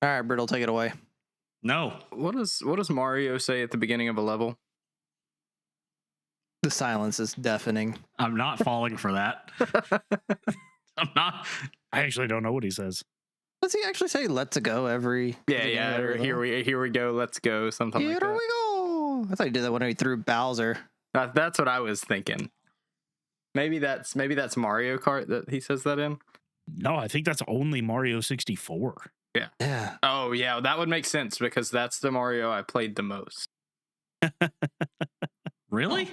All right, Brittle, take it away. No. What does Mario say at the beginning of a level? The silence is deafening. I'm not falling for that. I'm not. I actually don't know what he says. Does he actually say "let's go" every? Yeah. Or here we go. Let's go. Something like Here that. we go. I thought he did that when he threw Bowser. That's what I was thinking. Maybe that's Mario Kart that he says that in. No, I think that's only Mario 64. Yeah. Oh yeah, that would make sense because that's the Mario I played the most. Really?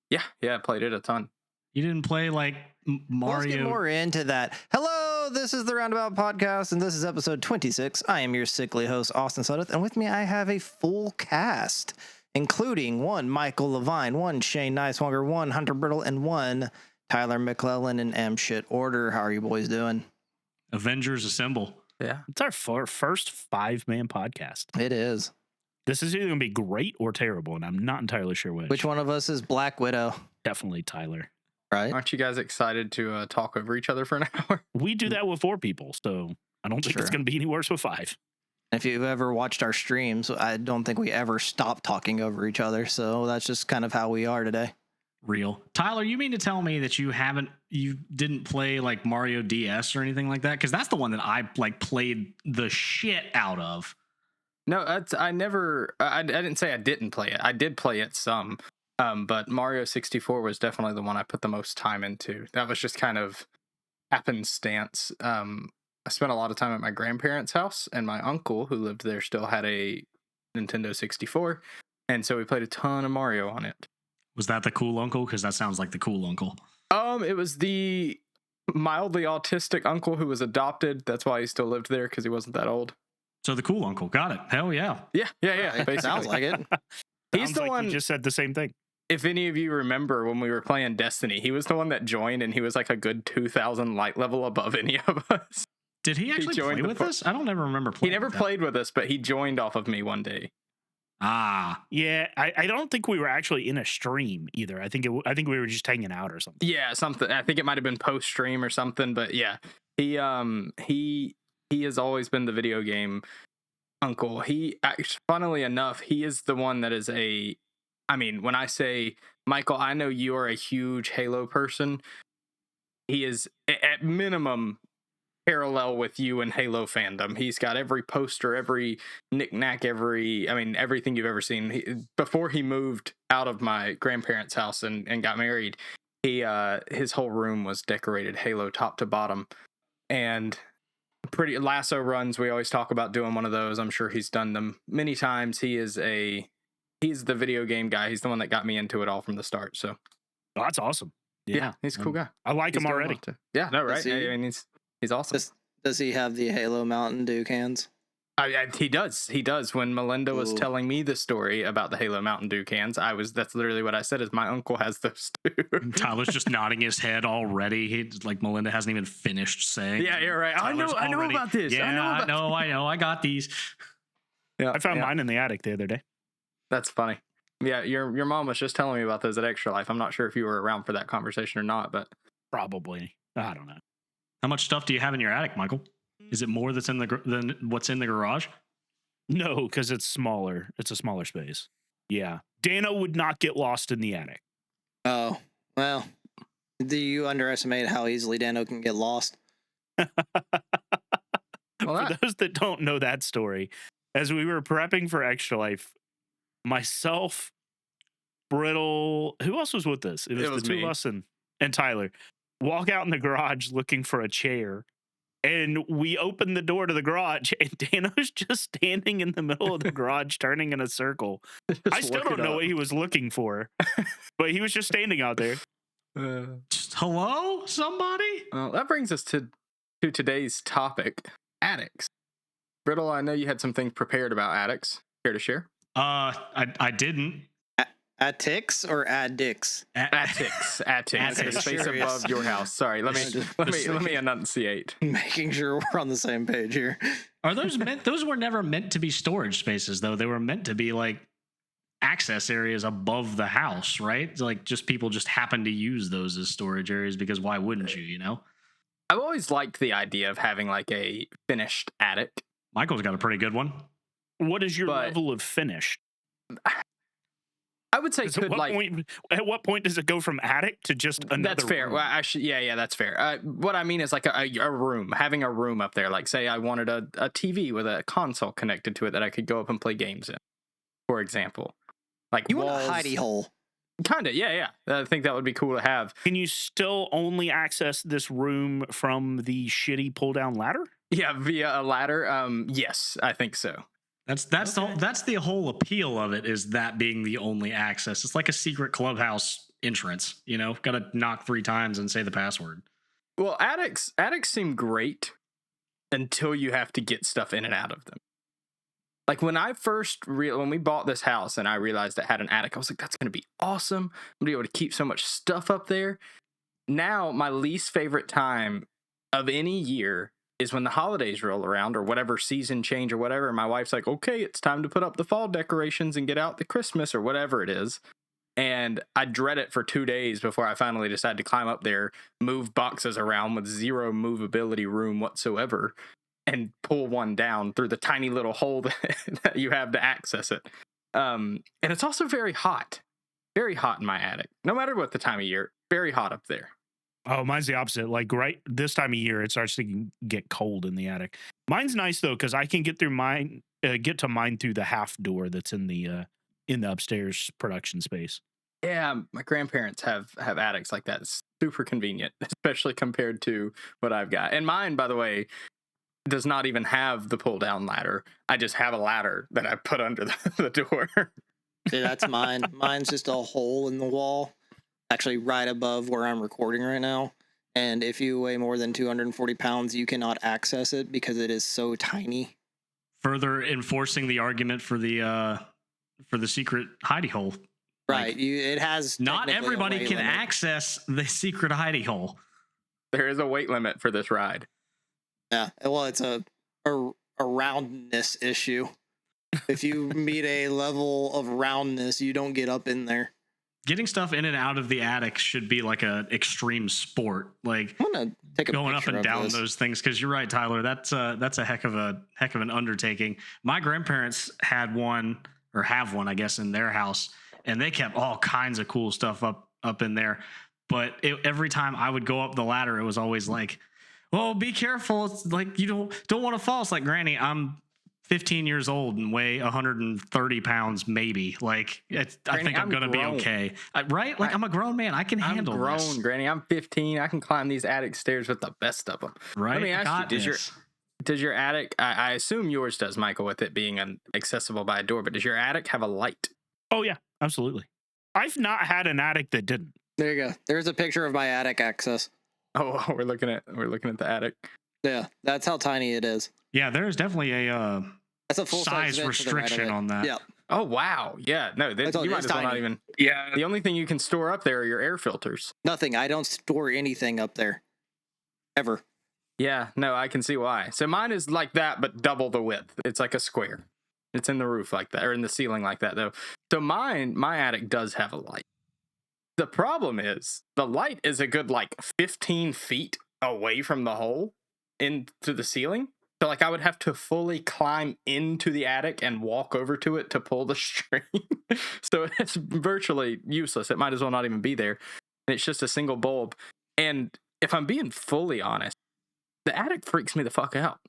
Yeah, I played it a ton. You didn't play like Well, let's get Mario? more into that. Hello, this is the Roundabout Podcast, and this is episode 26. I am your sickly host, Austin Sudduth, and with me I have a full cast, including one Michael Levine, one Shane Nicewanger, one Hunter Brittle, and one Tyler McClellan in M shit order. How are you boys doing? Avengers Assemble. Yeah. It's our first 5-man podcast. It is. This is either going to be great or terrible, and I'm not entirely sure which. Which one of us is Black Widow? Definitely Tyler. Right? Aren't you guys excited to talk over each other for an hour? We do that with 4 people, so I don't think it's Sure. going to be any worse with 5. If you've ever watched our streams, I don't think we ever stop talking over each other. So that's just kind of how we are today. Real. Tyler, you mean to tell me that you didn't play like Mario DS or anything like that? Because that's the one that I like played the shit out of. No, I didn't say I didn't play it. I did play it some. But Mario 64 was definitely the one I put the most time into. That was just kind of happenstance. I spent a lot of time at my grandparents' house, and my uncle, who lived there, still had a Nintendo 64. And so we played a ton of Mario on it. Was that the cool uncle? Because that sounds like the cool uncle. It was the mildly autistic uncle who was adopted. That's why he still lived there, because he wasn't that old. So the cool uncle. Got it. Hell yeah. Yeah. It Basically. sounds like it. He's Sounds the like one. you just said the same thing. If any of you remember when we were playing Destiny, he was the one that joined, and he was like a good 2,000 light level above any of us. Did he actually joined play the with par- us? I don't ever remember He playing. never with that. played with us, but he joined off of me one day. Ah. Yeah, I don't think we were actually in a stream either. I think we were just hanging out or something. Yeah, something. I think it might have been post stream or something, but yeah, he has always been the video game uncle. Funnily enough, he is the one that is when I say, Michael, I know you are a huge Halo person. He is at minimum parallel with you in Halo fandom. He's got every poster, every knickknack, everything you've ever seen. Before he moved out of my grandparents' house and got married, his whole room was decorated Halo top to bottom. And pretty lasso runs, we always talk about doing one of those. I'm sure he's done them many times. He's the video game guy. He's the one that got me into it all from the start. So Oh, that's awesome. yeah, he's a cool guy. I like He's him doing already. well, too. Yeah, no, right? Is he- I mean, he's awesome. Does he have the Halo Mountain Dew cans? He does. When Melinda was Ooh. telling me the story about the Halo Mountain Dew cans, that's literally what I said. Is my uncle has those too. Tyler's just nodding his head already. He like Melinda hasn't even finished saying. Yeah, you're right. I know Tyler's about this. Yeah, I know. I know. I got these. Yeah, I found mine in the attic the other day. That's funny. Yeah, your mom was just telling me about those at Extra Life. I'm not sure if you were around for that conversation or not, but Probably. I don't know. How much stuff do you have in your attic, Michael? Is it more that's than what's in the garage? No, because it's smaller. It's a smaller space. Yeah. Dano would not get lost in the attic. Oh, well, do you underestimate how easily Dano can get lost? well, For those that don't know that story, as we were prepping for Extra Life, myself, Brittle, who else was with us? It was the two me. of us and Tyler. Walk out in the garage looking for a chair. And we open the door to the garage, and Dano's just standing in the middle of the garage, turning in a circle. I still don't know what he was looking for, but he was just standing out there. Just, hello, somebody? Well, that brings us to today's topic: attics. Brittle, I know you had some things prepared about attics. Care to share? I didn't. Attics or addicts? Attics. The Okay, space curious. above your house. Sorry, let me enunciate. Making sure we're on the same page here. Are those meant? Those were never meant to be storage spaces, though. They were meant to be like access areas above the house, right? Like just people just happen to use those as storage areas because why wouldn't you? You know? I've always liked the idea of having like a finished attic. Michael's got a pretty good one. What is your But- level of finish? I would say 'Cause could like at what point does it go from attic to just another? that's fair. room? Well, actually, yeah, that's fair. What I mean is like a room, having a room up there. Like, say I wanted a TV with a console connected to it that I could go up and play games in, for example. Like You want walls, a hidey hole. Kind of, yeah. I think that would be cool to have. Can you still only access this room from the shitty pull down ladder? Yeah, via a ladder. Yes, I think so. That's the whole appeal of it, is that being the only access. It's like a secret clubhouse entrance, you know, got to knock 3 times and say the password. Well, attics seem great until you have to get stuff in and out of them. Like when I first when we bought this house and I realized it had an attic, I was like, that's going to be awesome. I'm going to be able to keep so much stuff up there. Now, my least favorite time of any year is when the holidays roll around or whatever season change or whatever. And my wife's like, okay, it's time to put up the fall decorations and get out the Christmas or whatever it is. And I dread it for 2 days before I finally decide to climb up there, move boxes around with zero movability room whatsoever, and pull one down through the tiny little hole that you have to access it. And it's also very hot in my attic. No matter what the time of year, very hot up there. Oh, mine's the opposite. Like right this time of year, it starts to get cold in the attic. Mine's nice though, because I can get to mine through the half door that's in the upstairs production space. Yeah, my grandparents have attics like that. It's super convenient, especially compared to what I've got. And mine, by the way, does not even have the pull down ladder. I just have a ladder that I put under the door. See, that's mine. Mine's just a hole in the wall, actually right above where I'm recording right now. And if you weigh more than 240 pounds, you cannot access it because it is so tiny. Further enforcing the argument for the secret hidey hole. Right. It has. Not technically a everybody weight can limit. access the secret hidey hole. There is a weight limit for this ride. Yeah. Well, it's a roundness issue. If you meet a level of roundness, you don't get up in there. Getting stuff in and out of the attic should be like a extreme sport. Like I'm gonna take a going up picture and of down this. those things, because you're right, Tyler. That's a heck of an undertaking. My grandparents had one, or have one, I guess, in their house, and they kept all kinds of cool stuff up in there. But every time I would go up the ladder, it was always like, "Well, be careful! It's like you don't want to fall." It's like, Granny, I'm 15 years old and weigh 130 pounds, maybe. Like, I think I'm gonna grown. be okay, right? Like, I'm a grown man. I can handle I'm grown, this, Granny. I'm 15. I can climb these attic stairs with the best of them. right? Let me ask Got you, this. does your attic, I assume yours does, Michael, with it being accessible by a door, but does your attic have a light? Oh yeah, absolutely. I've not had an attic that didn't. There you go. There's a picture of my attic access. Oh, we're looking at the attic. Yeah, that's how tiny it is. Yeah, there's definitely a That's a full size restriction on that. Yeah. Oh, wow. Yeah, no, I told you you, might it's as well not tiny. even. Yeah, The only thing you can store up there are your air filters. Nothing. I don't store anything up there. Ever. Yeah, no, I can see why. So mine is like that, but double the width. It's like a square. It's in the roof like that, or in the ceiling like that, though. So my attic does have a light. The problem is the light is a good like 15 feet away from the hole into the ceiling. So like I would have to fully climb into the attic and walk over to it to pull the string. So it's virtually useless. It might as well not even be there. And it's just a single bulb. And if I'm being fully honest, the attic freaks me the fuck out.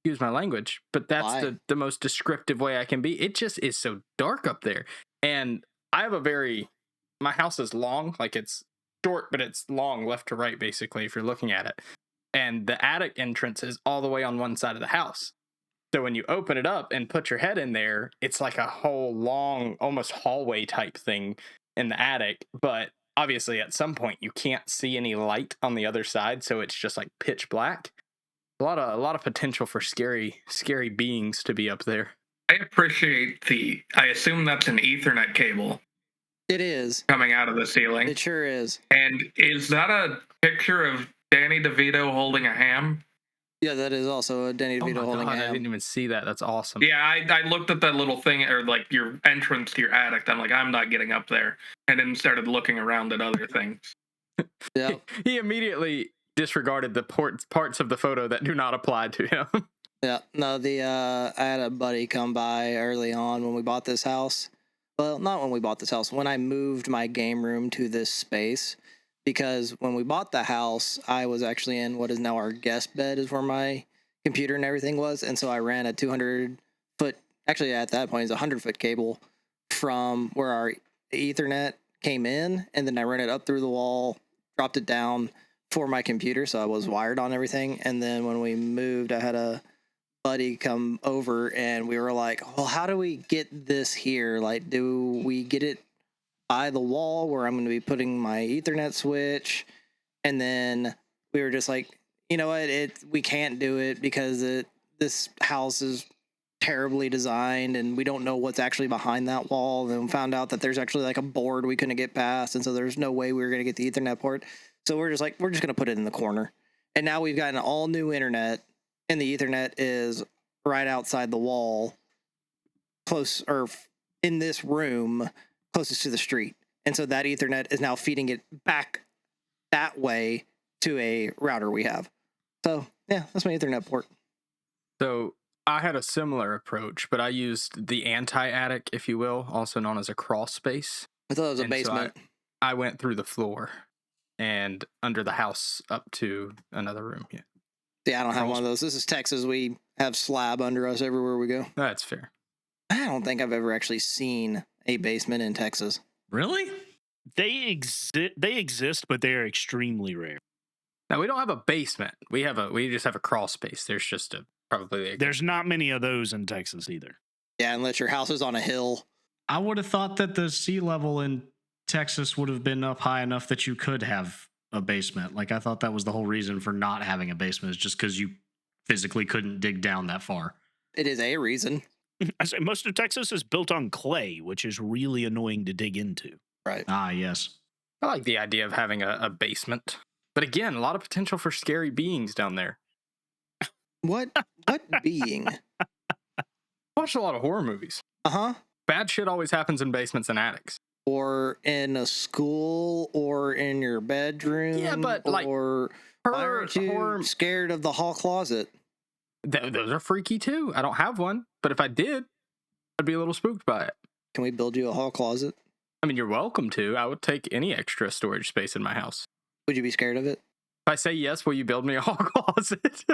Excuse my language, but that's Why? the most descriptive way I can be. It just is so dark up there. And I have my house is long, like it's short, but it's long left to right, basically, if you're looking at it. And the attic entrance is all the way on one side of the house. So when you open it up and put your head in there, it's like a whole long, almost hallway type thing in the attic. But obviously at some point you can't see any light on the other side, so it's just like pitch black. A lot of potential for scary beings to be up there. I appreciate I assume that's an Ethernet cable It is. coming out of the ceiling. It sure is. And is that a picture of Danny DeVito holding a ham? Yeah, that is also a Danny Oh my DeVito holding God, a I ham. didn't even see that. That's awesome. Yeah, I looked at that little thing, or like your entrance to your attic. I'm like, I'm not getting up there. And then started looking around at other things. Yeah. He immediately disregarded the parts of the photo that do not apply to him. Yeah, no, I had a buddy come by early on when we bought this house. Well, not when we bought this house, when I moved my game room to this space. Because when we bought the house, I was actually in what is now our guest bed, is where my computer and everything was. And so I ran a 200-foot, actually at that point, it's a 100-foot cable from where our Ethernet came in. And then I ran it up through the wall, dropped it down for my computer. So I was wired on everything. And then when we moved, I had a buddy come over and we were like, well, how do we get this here? Like, do we get it by the wall where I'm going to be putting my Ethernet switch? And then we were just like, you know what, we can't do it because this house is terribly designed and we don't know what's actually behind that wall. And then we found out that there's actually like a board we couldn't get past, and so there's no way we were going to get the Ethernet port. So we're just going to put it in the corner. And now we've got an all new internet, and the Ethernet is right outside the wall, close, or in this room closest to the street. And so that Ethernet is now feeding it back that way to a router we have. So yeah, that's my Ethernet port. So I had a similar approach, but I used the anti-attic, if you will, also known as a crawl space. I thought it was a And so basement. I went through the floor and under the house up to another room. Yeah, Yeah, I don't have one of those. This is Texas. We have slab under us everywhere we go. that's fair. I don't think I've ever actually seen a basement in Texas. Really? They exist, but they are extremely rare. Now we don't have a basement. We just have a crawl space. There's just probably There's not many of those in Texas either. Yeah, unless your house is on a hill. I would have thought that the sea level in Texas would have been up high enough that you could have a basement. Like, I thought that was the whole reason for not having a basement, is just because you physically couldn't dig down that far. It is a reason. I say most of Texas is built on clay, which is really annoying to dig into. Right. Ah, yes. I like the idea of having a basement. But again, a lot of potential for scary beings down there. What being? I watch a lot of horror movies. Uh-huh. Bad shit always happens in basements and attics. Or in a school, or in your bedroom. Yeah, but, like, or why Horror, aren't you horror scared of the hall closet? those are freaky too. I don't have one, but if I did, I'd be a little spooked by it. Can we build you a hall closet? I mean, you're welcome to. I would take any extra storage space in my house. Would you be scared of it? If I say yes, will you build me a hall closet?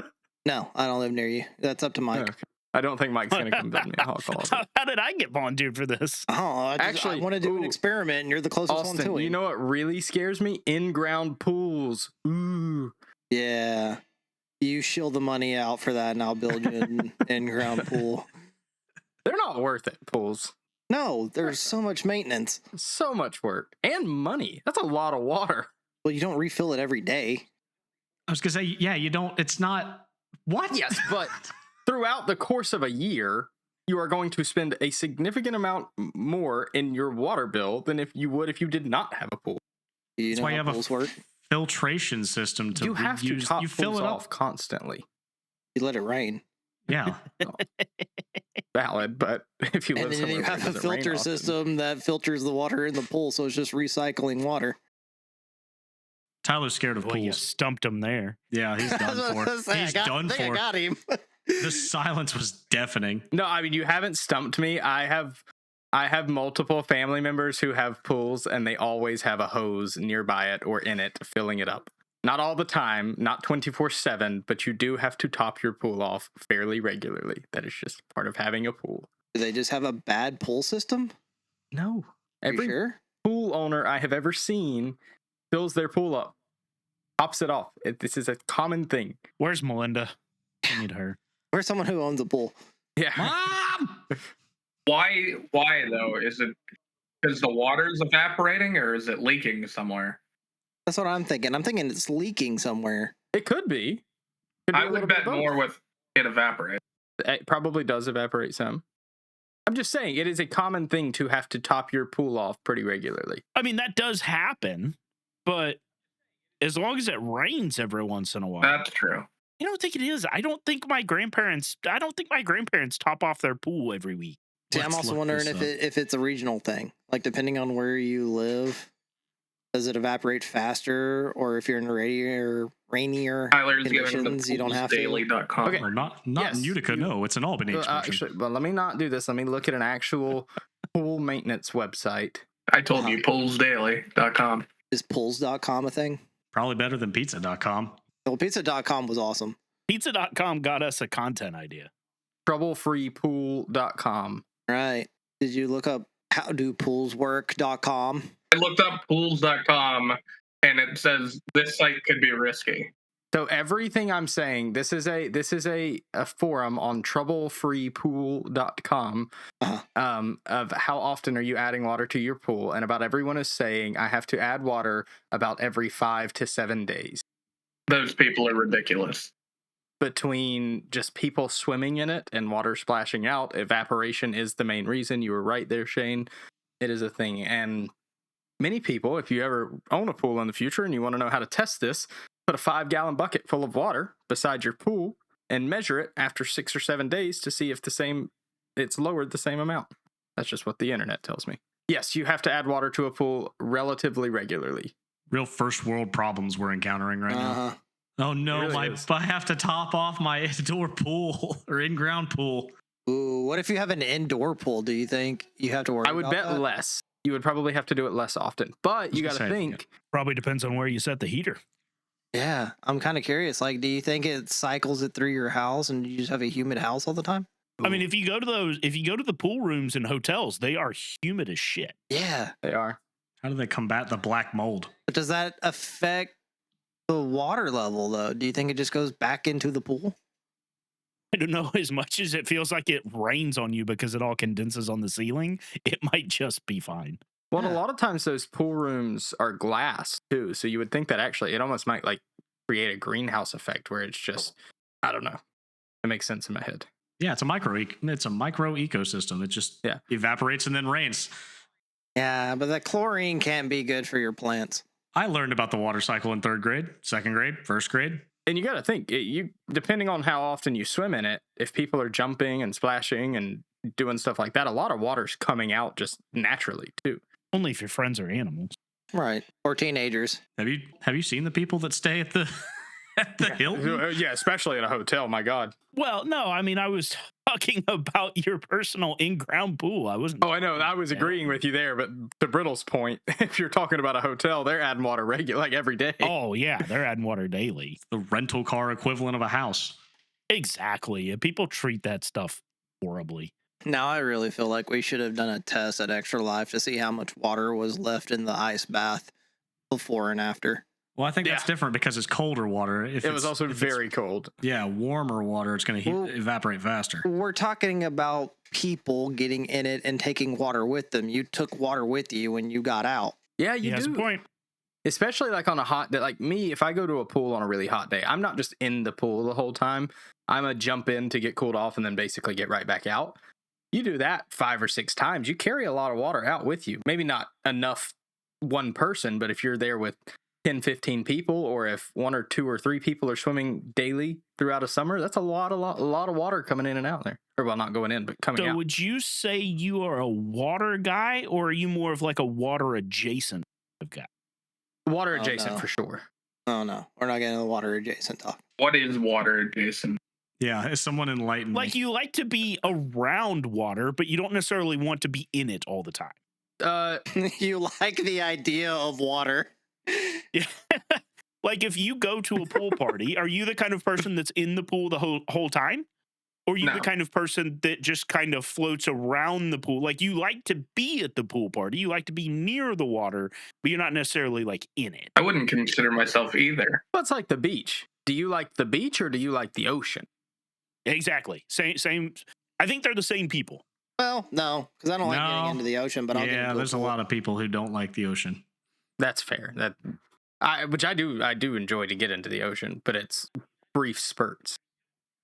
No, I don't live near you. That's up to Mike. Okay. I don't think Mike's going to come build me a hall closet. How did I get volunteered for this? Oh, I Actually, want to do an ooh. experiment, and you're the closest one Austin, to it. you know what really scares me? In-ground pools. Ooh. Yeah. You shill the money out for that, and I'll build you an in-ground pool. They're not worth it, pools. No, there's so much maintenance. So much work. And money. That's a lot of water. Well, you don't refill it every day. I was going to say, yeah, you don't, it's not, what? Yes, but throughout the course of a year, you are going to spend a significant amount more in your water bill than if you would if you did not have a pool. You That's know why you how have a pools work? filtration system to You have to use, top you fill pools it off up. constantly. You let it rain. Yeah. Valid, but if you live And then somewhere you where have it a doesn't rain filter often- system that filters the water in the pool, so it's just recycling water. Tyler's scared of Well, you pools. stumped him there. Yeah, he's done for. He's done I think I for. got him. The silence was deafening. No, I mean, you haven't stumped me. I have multiple family members who have pools, and they always have a hose nearby it or in it, filling it up. Not all the time, not 24/7, but you do have to top your pool off fairly regularly. That is just part of having a pool. Do they just have a bad pool system? No. Are Every you sure? pool owner I have ever seen fills their pool up, tops it off. This is a common thing. Where's Melinda? I need her. Where's someone who owns a pool? Yeah. Mom! Why though? Is it because the water's evaporating, or is it leaking somewhere? That's what I'm thinking. I'm thinking it's leaking somewhere. It could be. Could be I a little would bit bet of both. more with it evaporating. It probably does evaporate some. I'm just saying, it is a common thing to have to top your pool off pretty regularly. I mean, that does happen, but as long as it rains every once in a while. That's true. I don't think it is. I don't think my grandparents top off their pool every week. See, I'm Let's also look wondering this if up. it's a regional thing. Like, depending on where you live, Does it evaporate faster, or if you're in rainier Tyler's giving the conditions, you don't have to? poolsdaily.com. Okay. Well, not Yes, in Utica. you- No, it's an Albany expression. Actually, but let me not do this. Let me look at an actual pool maintenance website. I told you, poolsdaily.com. Is pools.com a thing? Probably better than pizza.com. Well, pizza.com was awesome. Pizza.com got us a content idea. Troublefreepool.com. Right. Did you look up howdopoolswork.com? I looked up pools.com and it says this site could be risky. So everything I'm saying, this is a forum on troublefreepool.com of how often are you adding water to your pool, and about everyone is saying I have to add water about every 5 to 7 days. Those people are ridiculous. Between just people swimming in it and water splashing out, evaporation is the main reason. You were right there, Shane. It is a thing. And many people, if you ever own a pool in the future and you want to know how to test this, put a 5-gallon bucket full of water beside your pool and measure it after 6 or 7 days to see if it's lowered the same amount. That's just what the internet tells me. Yes, you have to add water to a pool relatively regularly. Real first world problems we're encountering right now. Uh-huh. Oh no, It really is. I have to top off my indoor pool or in-ground pool. Ooh, what if you have an indoor pool? Do you think you have to worry I would about bet that? you would probably have to do it less often. But you got to Say, think, Probably depends on where you set the heater. Yeah, I'm kind of curious. Like, do you think it cycles it through your house and you just have a humid house all the time? I mean, if you go to the pool rooms in hotels, they are humid as shit. Yeah. they are. How do they combat the black mold? But does that affect the water level, though? Do you think it just goes back into the pool? I don't know, as much as it feels like it rains on you because it all condenses on the ceiling, it might just be fine. Well, Yeah. a lot of times those pool rooms are glass too, so you would think that actually it almost might like create a greenhouse effect where it's just, I don't know. It makes sense in my head. Yeah, it's a micro ecosystem. It just evaporates and then rains. Yeah, but the chlorine can't be good for your plants. I learned about the water cycle in 3rd grade, 2nd grade, 1st grade. And you got to think, you depending on how often you swim in it, if people are jumping and splashing and doing stuff like that, a lot of water's coming out just naturally too. Only if your friends are animals. Right. Or teenagers. Have you seen the people that stay at the Hilton? Yeah, especially at a hotel. My God. Well, no, I mean, I was talking about your personal in-ground pool. I wasn't. Oh, I know. I was agreeing with you there, but to Brittle's point, if you're talking about a hotel, they're adding water like every day. Oh, yeah, they're adding water daily. The rental car equivalent of a house. Exactly. And people treat that stuff horribly. Now I really feel like we should have done a test at Extra Life to see how much water was left in the ice bath before and after. Well, I think that's Yeah. different because it's colder water. It was also very cold. warmer water. It's going to Well- evaporate faster. We're talking about people getting in it and taking water with them. You took water with you when you got out. Yeah, He you has a do. point. Especially like on a hot day, like me, if I go to a pool on a really hot day, I'm not just in the pool the whole time. I'm a jump in to get cooled off and then basically get right back out. You do that 5 or 6 times, you carry a lot of water out with you. Maybe not enough one person, but if you're there with 10, 15 people, or if 1 or 2 or 3 people are swimming daily throughout a summer, that's a lot of water coming in and out there. Or well, not going in, but coming So out. would you say you are a water guy, or are you more of like a water adjacent guy? Water Oh, adjacent no. for sure. Oh, no. We're not getting the water adjacent talk. What is water adjacent? Yeah, is someone enlightened me? Like you like to be around water, but you don't necessarily want to be in it all the time. You like the idea of water. Yeah. Like if you go to a pool party, are you the kind of person that's in the pool the whole time? Or are you No. the kind of person that just kind of floats around the pool? Like you like to be at the pool party, you like to be near the water, but you're not necessarily like in it. I wouldn't consider myself either. What's like the beach? Do you like the beach or do you like the ocean? Exactly. Same. I think they're the same people. Well, no, because I don't like getting No. into the ocean, but I'll get yeah, into there's a pool. lot of people who don't like the ocean. That's fair. Which I do enjoy to get into the ocean, but it's brief spurts.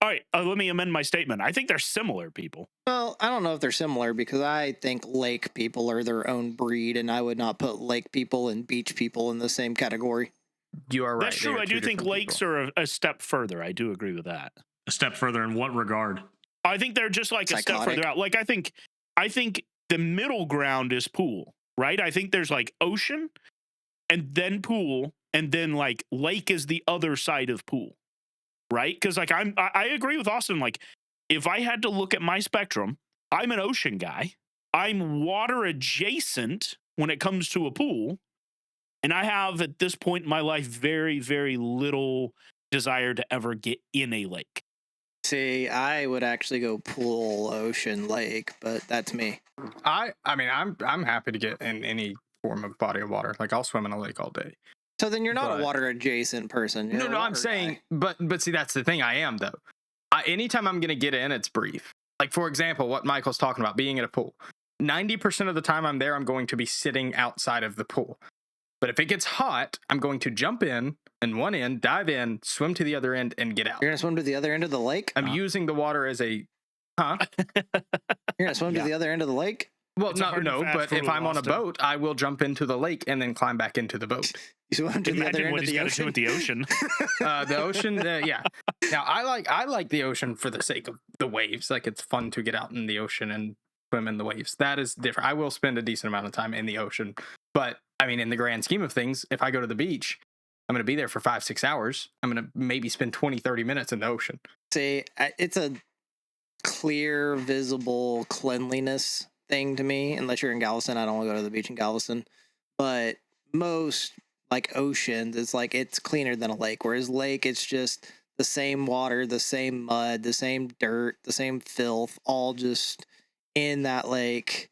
All right, let me amend my statement. I think they're similar people. Well, I don't know if they're similar because I think lake people are their own breed, and I would not put lake people and beach people in the same category. You are right. That's true. I do think lakes are a step further. I do agree with that. A step further in what regard? I think they're just like a step Psychotic. further out. Like I think the middle ground is pool, right? I think there's like ocean, and then pool, and then like lake is the other side of pool, right? Because like I agree with Austin. Like if I had to look at my spectrum, I'm an ocean guy. I'm water adjacent when it comes to a pool, and I have at this point in my life very, very little desire to ever get in a lake. See, I would actually go pool, ocean, lake, but that's me. I mean, I'm happy to get in any form of body of water. Like I'll swim in a lake all day. So then you're not But- a water adjacent person. You're No, a I'm water saying, guy. but see, that's the thing. I am though. Anytime I'm gonna get in, it's brief. Like for example, what Michael's talking about, being in a pool. 90% of the time I'm there, I'm going to be sitting outside of the pool. But if it gets hot, I'm going to jump in one end, dive in, swim to the other end, and get out. You're gonna swim to the other end of the lake. I'm using the water as a, huh? You're gonna swim Yeah. to the other end of the lake. Well, It's a hard and no, fast but if rule, I'm on a Austin. boat, I will jump into the lake and then climb back into the boat. You swim to the other Imagine end what of he's the got to do ocean. with the ocean. The ocean, yeah. Now I like the ocean for the sake of the waves. Like it's fun to get out in the ocean and swim in the waves. That is different. I will spend a decent amount of time in the ocean, but I mean, in the grand scheme of things, if I go to the beach, I'm going to be there for 5-6 hours. I'm going to maybe spend 20-30 minutes in the ocean. See, it's a clear, visible cleanliness thing to me. Unless you're in Galveston, I don't want to go to the beach in Galveston. But most like oceans, it's like it's cleaner than a lake. Whereas lake, it's just the same water, the same mud, the same dirt, the same filth, all just in that lake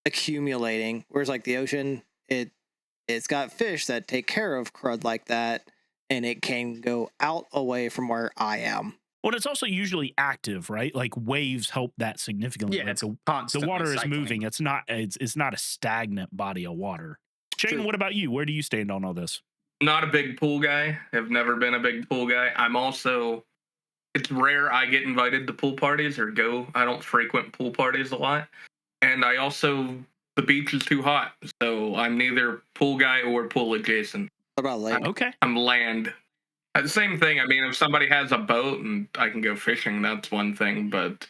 accumulating. Whereas like the ocean, it's got fish that take care of crud like that, and it can go out away from where I am. Well, it's also usually active, right? Like waves help that significantly. Yeah, Like it's the constantly water is cycling. moving. It's not a stagnant body of water. Shane, True. what about you? Where do you stand on all this? Not a big pool guy. Have never been a big pool guy. I'm also. It's rare I get invited to pool parties or go. I don't frequent pool parties a lot, and I also the beach is too hot, so I'm neither pool guy or pool adjacent. What about lake? Okay. I'm land. The same thing. I mean, if somebody has a boat and I can go fishing, that's one thing. But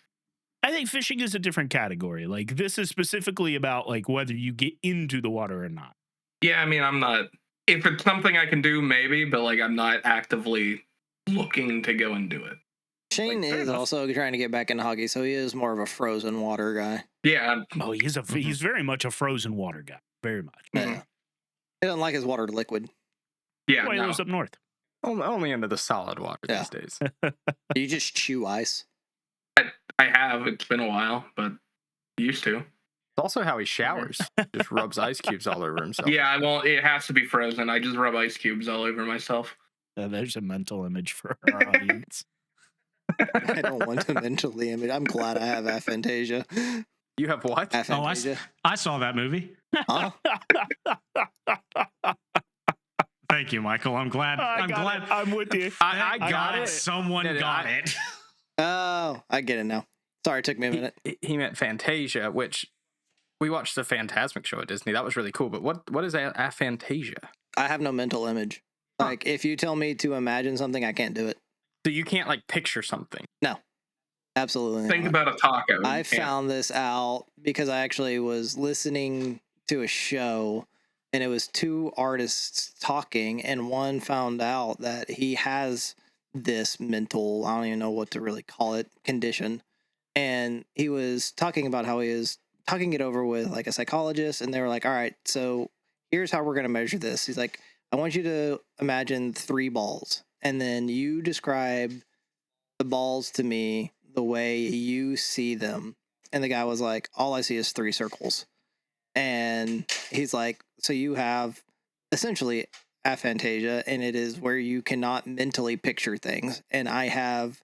I think fishing is a different category. Like this is specifically about like whether you get into the water or not. yeah, I mean, I'm not. If it's something I can do, maybe. But like, I'm not actively looking to go and do it. Shane Fair is enough. also trying to get back into hockey, so he is more of a frozen water guy. Yeah, Oh, he's very much a frozen water guy. Very much. Yeah. He doesn't like his water liquid. yeah. Why he No. lives up north. Only into the solid water Yeah. these days. You just chew ice. I have. It's been a while, but used to. It's also how he showers. Just rubs ice cubes all over himself. Yeah, I won't. It has to be frozen. I just rub ice cubes all over myself. There's a mental image for our audience. I don't want to mentally image. I'm glad I have aphantasia. You have what? Aphantasia. I saw that movie. Huh? Thank you, Michael. I'm glad. I'm glad. I'm with you. I got glad it. Someone No, got I- it. Oh, I get it now. Sorry, it took me a minute. He meant Fantasia, which we watched the Fantasmic show at Disney. That was really cool. But what is aphantasia? I have no mental image. Huh. Like, if you tell me to imagine something, I can't do it. So you can't like picture something. Absolutely Think not. about a taco. I Yeah. found this out because I actually was listening to a show, and it was two artists talking, and one found out that he has this mental, I don't even know what to really call it, condition. And he was talking about how he is talking it over with like a psychologist, and they were like, all right, so here's how we're going to measure this. He's like, I want you to imagine 3 balls, and then you describe the balls to me the way you see them. And the guy was like, all I see is 3 circles. And he's like, so you have essentially aphantasia, and it is where you cannot mentally picture things. And I have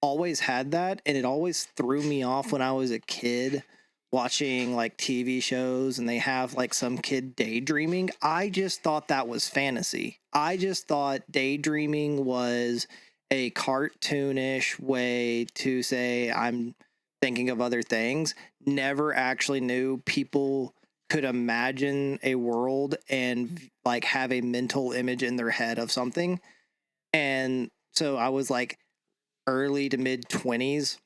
always had that, and it always threw me off when I was a kid watching like TV shows and they have like some kid daydreaming. I just thought that was fantasy. I just thought daydreaming was a cartoonish way to say I'm thinking of other things. Never actually knew people could imagine a world and like have a mental image in their head of something. And so I was like early to mid 20s,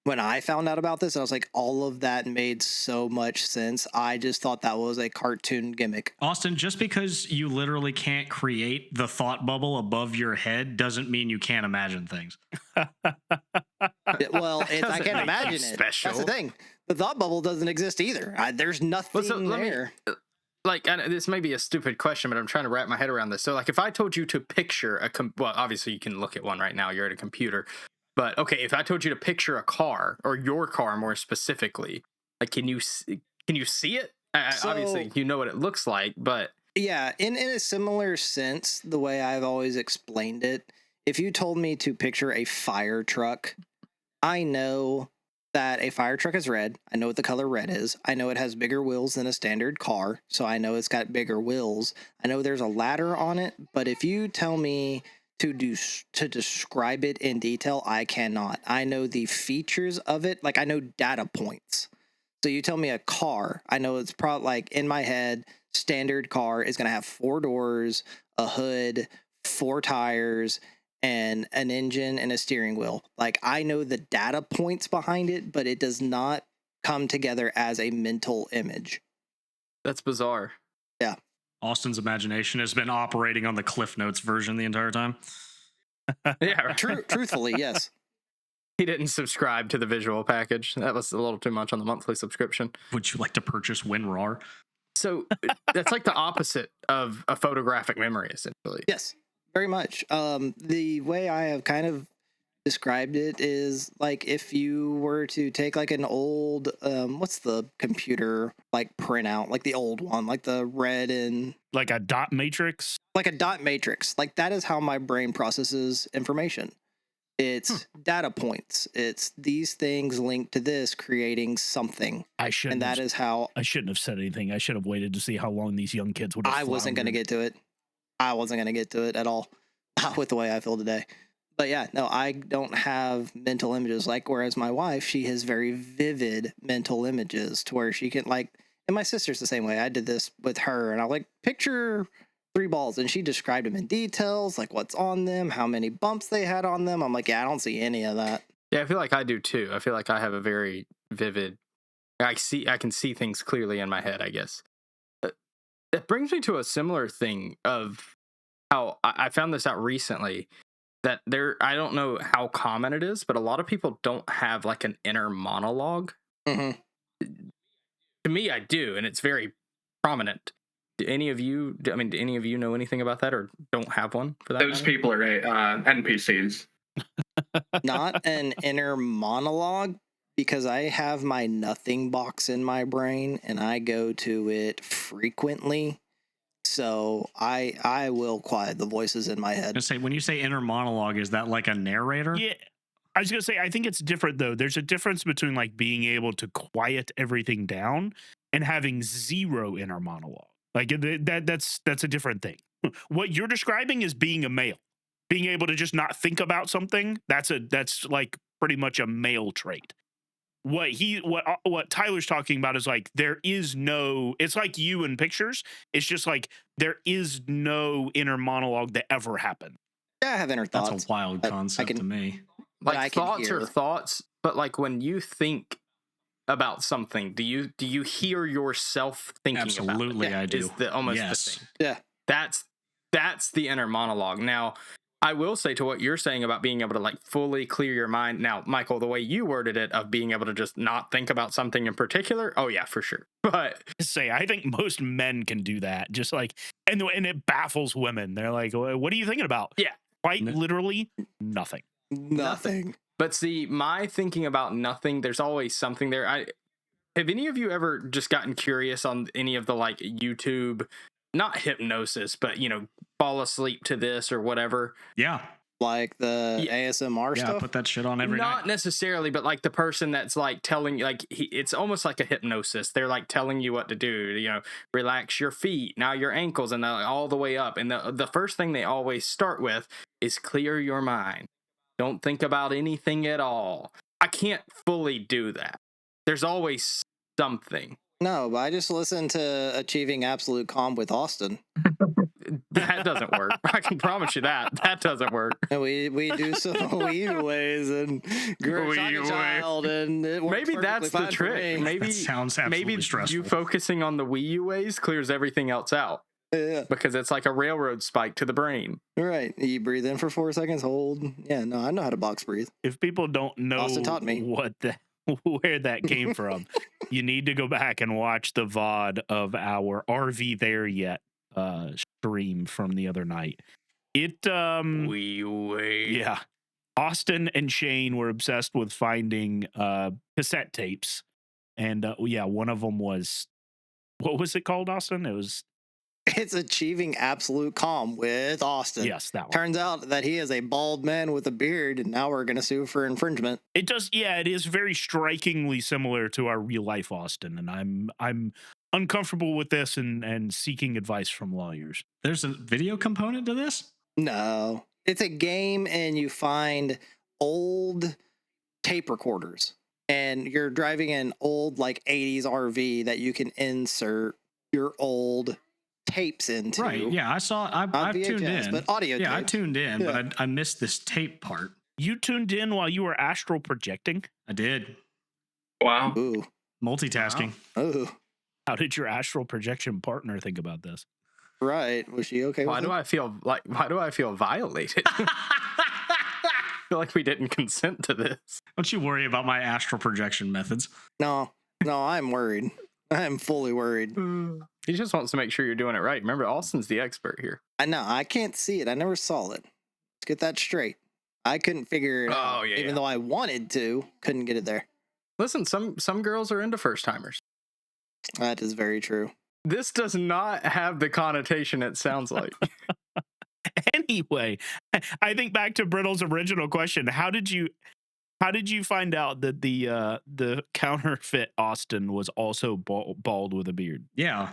when I found out about this, I was like, all of that made so much sense. I just thought that was a cartoon gimmick. Austin, just because you literally can't create the thought bubble above your head doesn't mean you can't imagine things. Well, I Doesn't can't make imagine you it. special. That's the thing. The thought bubble doesn't exist either. There's nothing so let me- there. Like, and this may be a stupid question, but I'm trying to wrap my head around this. So, like, if I told you to picture well, obviously you can look at one right now. You're at a computer, but okay, if I told you to picture a car or your car more specifically, like, can you see it? Obviously, you know what it looks like, but Yeah, in a similar sense, the way I've always explained it, if you told me to picture a fire truck, I know that a fire truck is red. I know what the color red is. I know it has bigger wheels than a standard car, so I know it's got bigger wheels. I know there's a ladder on it, but if you tell me to describe it in detail, I cannot. I know the features of it, like I know data points. So you tell me a car, I know it's probably like in my head, standard car is going to have 4 doors, a hood, 4 tires, and an engine and a steering wheel. Like I know the data points behind it, but it does not come together as a mental image. that's bizarre. Austin's imagination has been operating on the Cliff Notes version the entire time. Yeah, right. Truthfully, yes. He didn't subscribe to the visual package. That was a little too much on the monthly subscription. Would you like to purchase WinRAR? So that's like the opposite of a photographic memory, essentially. Yes, very much. The way I have kind of described it is like if you were to take like an old, what's the computer like printout, like the old one, like the red and Like a dot matrix. like a dot matrix. Like that is how my brain processes information. It's data points. It's these things linked to this, creating something, I shouldn't. and that is how I shouldn't have said anything. I should have waited to see how long these young kids would have I wasn't going to floundered. get to it. I wasn't going to get to it at all, not with the way I feel today. But yeah, no, I don't have mental images like, whereas my wife, she has very vivid mental images to where she can like, and my sister's the same way. I did this with her and I was like, picture 3 balls, and she described them in details, like what's on them, how many bumps they had on them. I'm like, yeah, I don't see any of that. Yeah, I feel like I do too. I feel like I have a very vivid. I can see things clearly in my head, I guess. That brings me to a similar thing of how I found this out recently. That I don't know how common it is, but a lot of people don't have like an inner monologue. Mm-hmm. To me, I do, and it's very prominent. Do any of you know anything about that, or don't have one for that? Those matter? people are NPCs. Not an inner monologue, because I have my nothing box in my brain and I go to it frequently. So I will quiet the voices in my head. I say, when you say inner monologue, is that like a narrator? Yeah. I was gonna say, I think it's different though. There's a difference between like being able to quiet everything down and having zero inner monologue. Like that's a different thing. What you're describing is being a male, being able to just not think about something. That's like pretty much a male trait. What Tyler's talking about is like there is no. It's like you in pictures. It's just like there is no inner monologue that ever happened. Yeah, I have inner thoughts. That's a wild but I concept can- to me. but I Like can thoughts hear. are thoughts, but like when you think about something, do you hear yourself thinking Absolutely, about it? I do. Is almost Yes. the thing. Yeah. That's the inner monologue. Now, I will say to what you're saying about being able to like fully clear your mind. Now, Michael, the way you worded it of being able to just not think about something in particular, oh yeah, for sure. But Say, I think most men can do that. Just like, and it baffles women. They're like, "What are you thinking about?" Yeah. Quite No. literally nothing. Nothing. But see, my thinking about nothing, there's always something there. Have any of you ever just gotten curious on any of the like YouTube, not hypnosis, but fall asleep to this or whatever? Yeah. Like the Yeah. ASMR Yeah. I stuff. put that shit on every Not night. necessarily, but like the person that's like telling you, like it's almost like a hypnosis. They're like telling you what to do. Relax your feet, now your ankles, and all the way up. And the first thing they always start with is clear your mind. Don't think about anything at all. I can't fully do that. There's always something. No, but I just listened to Achieving Absolute Calm with Austin. that doesn't work. I can promise you that doesn't work. And we do some Wii ways and grow Wii a way. child, and it works Maybe that's perfectly the fine for trick. me. Maybe That sounds absolutely maybe stressful. you focusing on the Wii U ways clears everything else out Yeah, because it's like a railroad spike to the brain. right. You breathe in for 4 seconds, hold. Yeah, no, I know how to box breathe. If people don't know Austin taught me. where that came from, you need to go back and watch the VOD of our RV There Yet stream from the other night. It Wii way. yeah. Austin and Shane were obsessed with finding cassette tapes. And yeah, one of them was, what was it called, Austin? It was, It's achieving absolute calm with Austin. yes, that one. Turns out that he is a bald man with a beard, and now we're going to sue for infringement. It does, yeah, it is very strikingly similar to our real life Austin. And I'm uncomfortable with this and seeking advice from lawyers. There's a video component to this? No, it's a game, and you find old tape recorders, and you're driving an old like 80s RV that you can insert your old tapes into. Right. Yeah, I saw. Not I've tuned VHS, in. but audio Yeah, I tape. tuned in, Yeah. but I missed this tape part. You tuned in while you were astral projecting? I did Wow. Ooh, multitasking. ooh, How did your astral projection partner think about this? right. Was she okay Why with do it? I feel violated? I feel like we didn't consent to this. Don't you worry about my astral projection methods. No, I'm worried. I'm fully worried. He just wants to make sure you're doing it right. Remember, Austin's the expert here. I know. I can't see it. I never saw it. Let's get that straight. I couldn't figure it Oh, out. yeah, Even yeah. though I wanted to, couldn't get it there. Listen, some girls are into first timers. That is very true. This does not have the connotation it sounds like. Anyway, I think back to Brittle's original question. How did you find out that the counterfeit Austin was also bald with a beard? Yeah,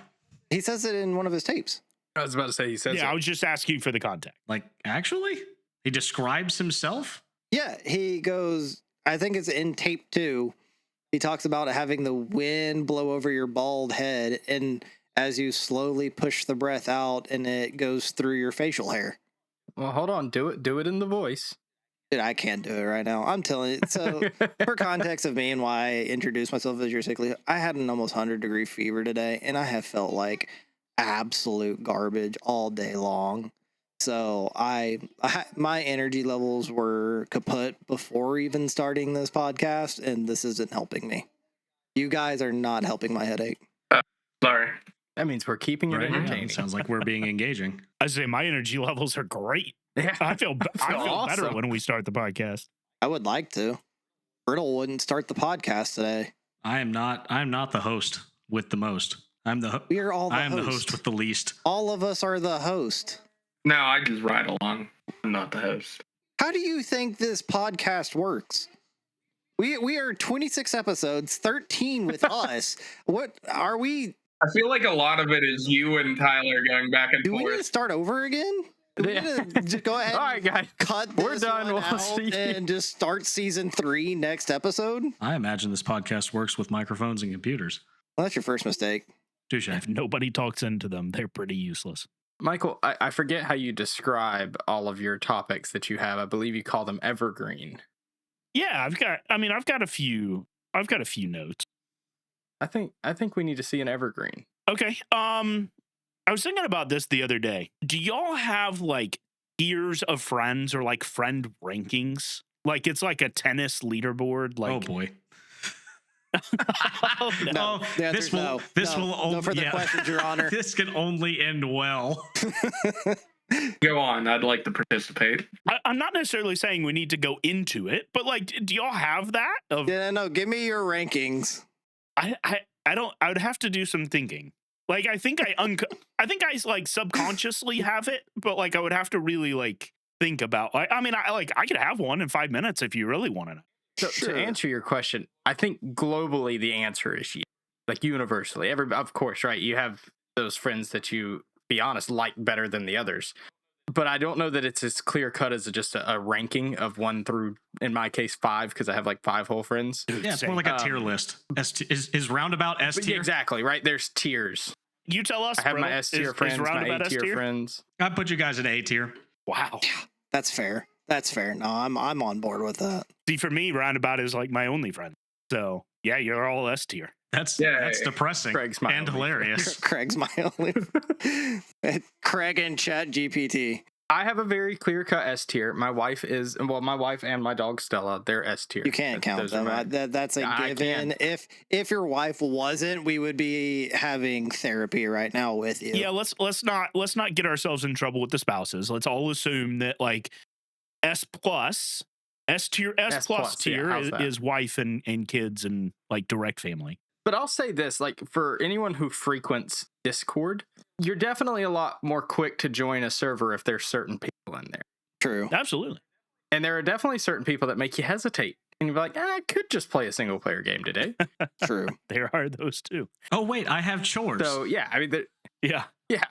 He says it in one of his tapes. I was about to say he says Yeah, I it. was just asking for the context. like actually, he describes himself. Yeah, he goes, I think it's in tape 2. He talks about having the wind blow over your bald head, and as you slowly push the breath out and it goes through your facial hair. Well, hold on. Do it in the voice. Dude, I can't do it right now. I'm telling you. So, for context of me and why I introduced myself as your sickly, I had an almost 100-degree fever today, and I have felt like absolute garbage all day long. So my energy levels were kaput before even starting this podcast, and this isn't helping me. You guys are not helping my headache. Sorry. That means we're keeping it Right? Yeah, entertaining. sounds like we're being engaging. I say my energy levels are great. Yeah. I feel better awesome. when we start the podcast. I would like to. Brittle wouldn't start the podcast today. I am not the host with the most. I'm the We are all the I am host. the host with the least. All of us are the host. No, I just ride along. I'm not the host. How do you think this podcast works? We are 26 episodes, 13 with us. What are we? I feel like a lot of it is you and Tyler going back and Do we need to forth. start over again? Do we need to just go ahead All right, guys. and cut We're this done. one We'll out see you. and just start season 3 next episode? Well, I imagine this podcast works with microphones and computers. that's your first mistake. Touche. If nobody talks into them, they're pretty useless. Michael, I forget how you describe all of your topics that you have. I believe you call them evergreen. Yeah, I've got a few notes. I think we need to see an evergreen. Okay. I was thinking about this the other day. Do y'all have like tiers of friends or like friend rankings? Like it's like a tennis leaderboard. Like Oh boy. oh, no. No, the answer this is will no. this No. will No only further questions, Your Honor. This can only end well. Go on. I'd like to participate. I'm not necessarily saying we need to go into it, but like, do y'all have that? Of Yeah, no, give me your rankings. I don't. I would have to do some thinking. Like I think I think I like subconsciously have it, but like I would have to really like think about. Like I could have one in 5 minutes if you really wanted it. So Sure. to answer your question, I think globally the answer is yes. Like universally, of course, right? You have those friends that you, be honest, like better than the others. But I don't know that it's as clear cut as just a ranking of 1 through, in my case, 5, because I have like 5 whole friends. Yeah, it's more like a tier list. Is roundabout S But yeah, tier? exactly, right? There's tiers. You tell us. I have my Brittle. S tier Is friends, my Roundabout A tier S-tier? friends. I put you guys in A tier. Wow. That's fair. That's fair. No, I'm on board with that. See, for me, Roundabout is like my only friend. So yeah, you're all S tier. That's Yeah. depressing Craig's my and only hilarious. Craig's my only. Craig and Chat GPT. I have a very clear cut S tier. My wife and my dog Stella, they're S tier. You can't count Those are them. my- That's a I given. If your wife wasn't, we would be having therapy right now with you. Yeah, let's not get ourselves in trouble with the spouses. Let's all assume that like S plus S tier S plus, yeah, how's that? is wife and kids and like direct family. But I'll say this, like for anyone who frequents Discord, you're definitely a lot more quick to join a server if there's certain people in there. True. Absolutely. And there are definitely certain people that make you hesitate. And you're like, I could just play a single player game today. True. There are those too. Oh wait, I have chores. So yeah, I mean, Yeah. yeah.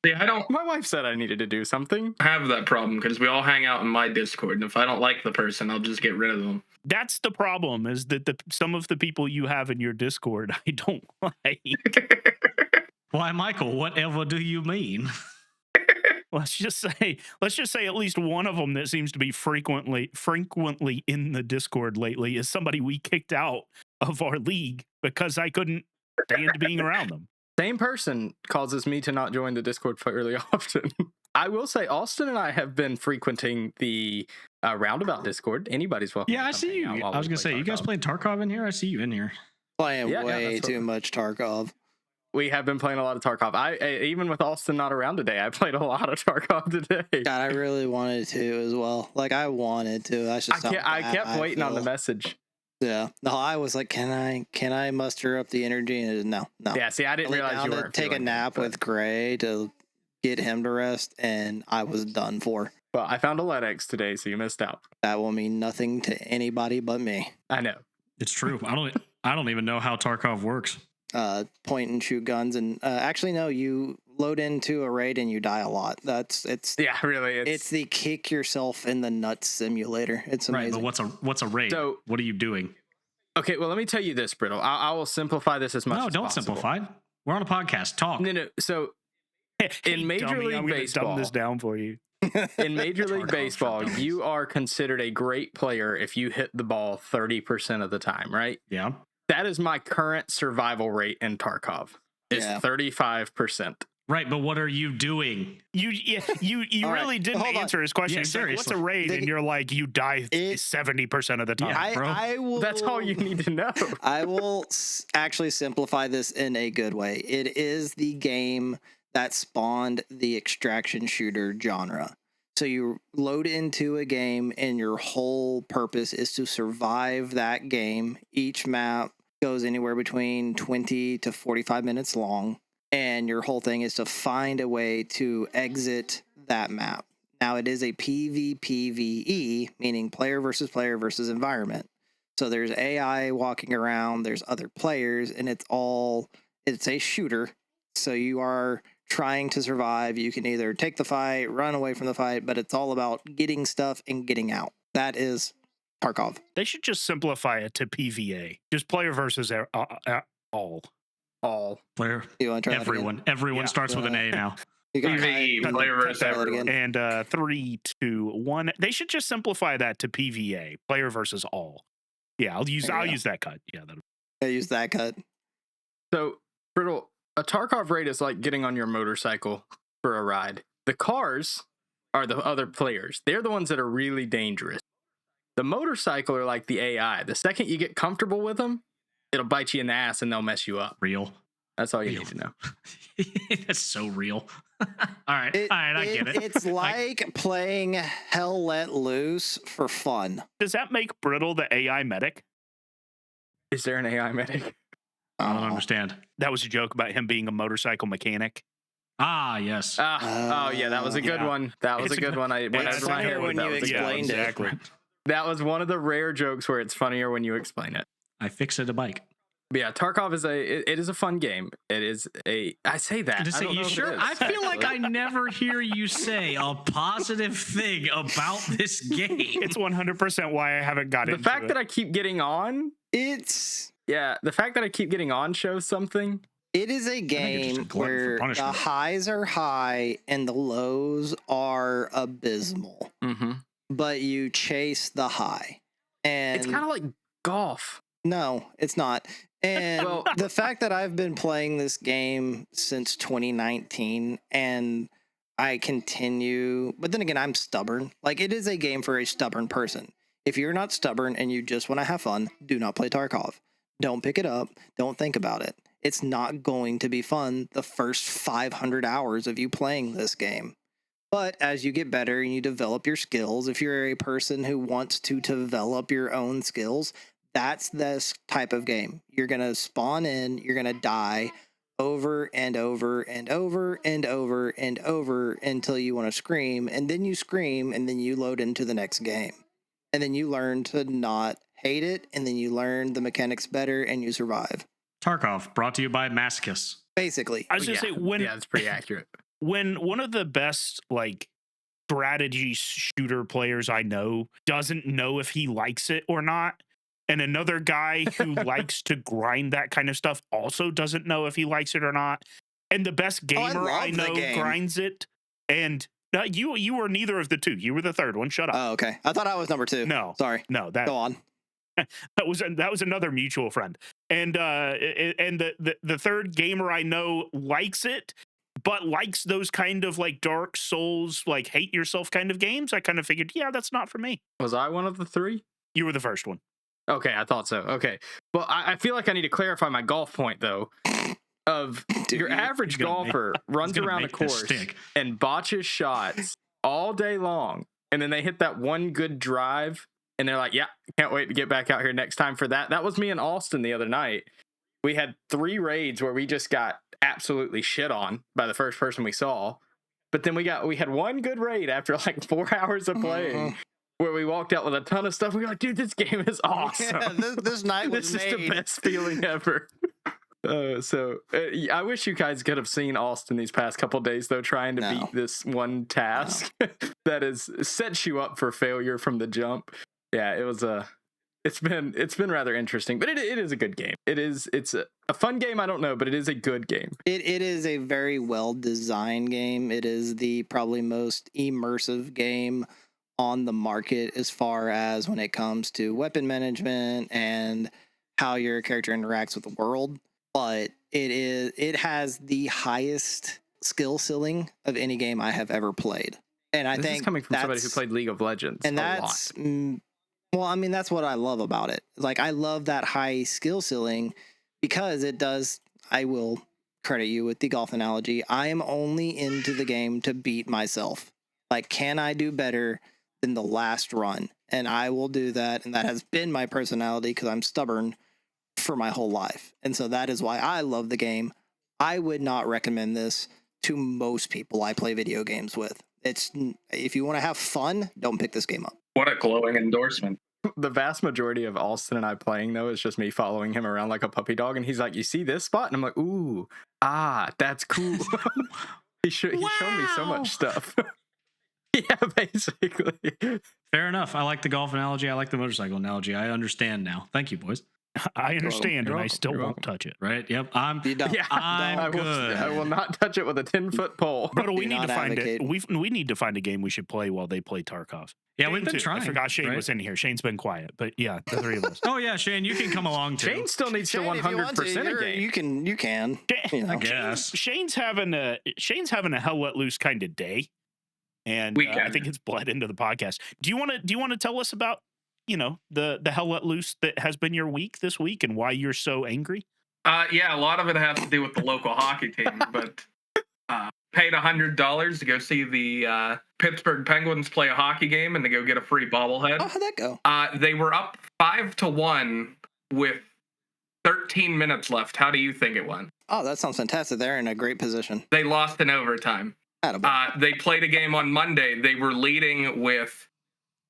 See, I don't My wife said I needed to do something. have that problem because we all hang out in my Discord, and if I don't like the person, I'll just get rid of them. That's the problem is that some of the people you have in your Discord I don't like. Why, Michael? Whatever do you mean? Let's just say at least one of them that seems to be frequently in the Discord lately is somebody we kicked out of our league because I couldn't stand being around them. Same person causes me to not join the Discord fairly often. I will say Austin and I have been frequenting the Roundabout Discord. Anybody's welcome. Yeah, to I come see hang you. out while I was we gonna say, play you guys Tarkov. playing Tarkov in here? I see you in here. Playing Yeah, way that's too what- much Tarkov. We have been playing a lot of Tarkov. I even with Austin not around today, I played a lot of Tarkov today. God, I really wanted to as well. Like I wanted to. That's just I kept waiting on the message. Yeah. No, I was like, can I muster up the energy? And no. Yeah, see, I didn't I laid realize down you to weren't take a feeling it, nap but- with Gray to get him to rest, and I was done for. Well, I found a LEDX today, so you missed out. That will mean nothing to anybody but me. I know. It's true. I don't even know how Tarkov works. Point and shoot guns, and actually no, you load into a raid and you die a lot. It's Yeah, really. it's the kick yourself in the nuts simulator. It's Right, amazing. but what's a raid? So- What are you doing? Okay, well, let me tell you this, Brittle. I will simplify this as much No, as don't possible. simplify. We're on a podcast. Talk. No. So in Major Dummy, League I'm gonna Baseball, dumb this down for you. in Major League Tarkov Baseball, for dummies. you are considered a great player if you hit the ball 30% of the time, right? Yeah. That is my current survival rate in Tarkov. It's Yeah. 35%. Right, but what are you doing? You All right, really didn't hold on. answer his question. Yeah, He's like, what's a seriously. raid? And you're like, you die It- 70% of the time. Yeah. bro. I will. That's all you need to know. I will actually simplify this in a good way. It is the game that spawned the extraction shooter genre. So you load into a game and your whole purpose is to survive that game. Each map goes anywhere between 20 to 45 minutes long. And your whole thing is to find a way to exit that map. Now it is a PvPvE, meaning player versus environment. So there's AI walking around, there's other players, and it's a shooter. So you are trying to survive. You can either take the fight, run away from the fight, but it's all about getting stuff and getting out. That is Tarkov. They should just simplify it to PVA. Just player versus all. All. Player. You want to try that again? Everyone Yeah. starts with an A now. You got PvE, cut- player cut versus that everyone. again. And 3, 2, 1. They should just simplify that to PVA. Player versus all. Yeah, I'll use There you go. that cut. Yeah, that I use that cut. So, Brittle, a Tarkov raid is like getting on your motorcycle for a ride. The cars are the other players. They're the ones that are really dangerous. The motorcycle are like the AI. The second you get comfortable with them, it'll bite you in the ass and they'll mess you up. Real. That's all you Real. need to know. That's so real. All right. I get it. It's like playing Hell Let Loose for fun. does that make Brittle the AI medic? Is there an AI medic? I don't Oh. understand. That was a joke about him being a motorcycle mechanic. Ah, yes. Oh yeah, that was a good Yeah. one. That was It's a good one. I went it's over my funnier head when with that. you Was a good one. explained it. exactly. That was one of the rare jokes where it's funnier when you explain it. I fixed a bike. But yeah, Tarkov is it is a fun game. It is I say that. Just I say, don't know you if it sure? is, I feel like I actually. never hear you say a positive thing about this game. It's 100% why I haven't got The into fact it. that I keep getting on, It's yeah, the fact that I keep getting on shows something. It is a you're just a game glutton for where the punishment. highs are high and the lows are abysmal, Mm-hmm. but you chase the high. And It's kind of like golf. no, it's not. And Well- the fact that I've been playing this game since 2019 and I continue, but then again, I'm stubborn. Like, it is a game for a stubborn person. If you're not stubborn and you just want to have fun, do not play Tarkov. Don't pick it up. Don't think about it. It's not going to be fun the first 500 hours of you playing this game. But as you get better and you develop your skills, if you're a person who wants to develop your own skills, that's this type of game. You're going to spawn in, you're going to die over and over and over and over and over until you want to scream, and then you scream, and then you load into the next game. And then you learn to not hate it, and then you learn the mechanics better, and you survive. Tarkov, brought to you by Masochist. Basically. I was gonna say Yeah, that's pretty accurate. when one of the best like strategy shooter players I know doesn't know if he likes it or not, and another guy who likes to grind that kind of stuff also doesn't know if he likes it or not, and the best gamer I love the know game. grinds it, and you were neither of the two. You were the third one. Shut up. Oh, okay. I thought I was number 2. No. Sorry. No, that Go on. that was another mutual friend, and the third gamer I know likes it, but likes those kind of like Dark Souls, like hate yourself kind of games. I kind of figured, yeah, that's not for me. Was I one of the 3? You were the first one. Okay, I thought so. Okay. Well, I feel like I need to clarify my golf point, though. Of Dude, your average he's gonna make- golfer runs gonna around the make this course stick. and botches shots all day long. And then they hit that one good drive and they're like, yeah, can't wait to get back out here next time for that. That was me and Austin the other night. We had 3 raids where we just got absolutely shit on by the first person we saw. But then we had one good raid after like 4 hours of playing. Where we walked out with a ton of stuff. We were like, dude, this game is awesome. Yeah, this night was This is the made. best feeling ever. I wish you guys could have seen Austin these past couple days, though, trying to No. beat this one task that has sets you up for failure from the jump. Yeah, it was it's been rather interesting, but it is a good game. It's a fun game. I don't know, but it is a good game. It is a very well designed game. It is the probably most immersive game on the market as far as when it comes to weapon management and how your character interacts with the world. But it has the highest skill ceiling of any game I have ever played. And I This think is coming from somebody who that's- played League of Legends. and a that's lot. well, I mean, that's what I love about it. Like, I love that high skill ceiling because it does. I will credit you with the golf analogy. I am only into the game to beat myself. Like, can I do better than the last run? And I will do that, and that has been my personality because I'm stubborn for my whole life. And so that is why I love the game. I would not recommend this to most people I play video games with. If you want to have fun, don't pick this game up. What a glowing endorsement. The vast majority of Austin and I playing, though, is just me following him around like a puppy dog. And he's like, you see this spot? And I'm like, ooh, that's cool. He showed me so Wow. much stuff. Yeah, basically. Fair enough. I like the golf analogy. I like the motorcycle analogy. I understand now. Thank you, boys. I understand, You're and I welcome. still You're won't welcome. touch it. Right? Yep. I'm. You don't. Yeah, I'm I good. will not touch it with a 10-foot pole. But we Do need to not find advocate. it. We need to find a game we should play while they play Tarkov. Yeah, we've Shane, been too. trying. I forgot Shane right? was in here. Shane's been quiet, but yeah, the 3 of us. Oh yeah, Shane, you can come along too. Shane still needs to Shane, if you want to, 100% a you're- game. You can. You know. I guess. Shane's having a hell let loose kind of day, and I Weekend. think it's bled into the podcast. Do you want to tell us about the hell let loose that has been your week this week and why you're so angry? Yeah, a lot of it has to do with the local hockey team, but paid $100 to go see the Pittsburgh Penguins play a hockey game and to go get a free bobblehead. Oh, how'd that go? They were up 5-1 with 13 minutes left. How do you think it went? Oh, that sounds fantastic. They're in a great position. They lost in overtime. Attaboy. They played a game on Monday. They were leading with.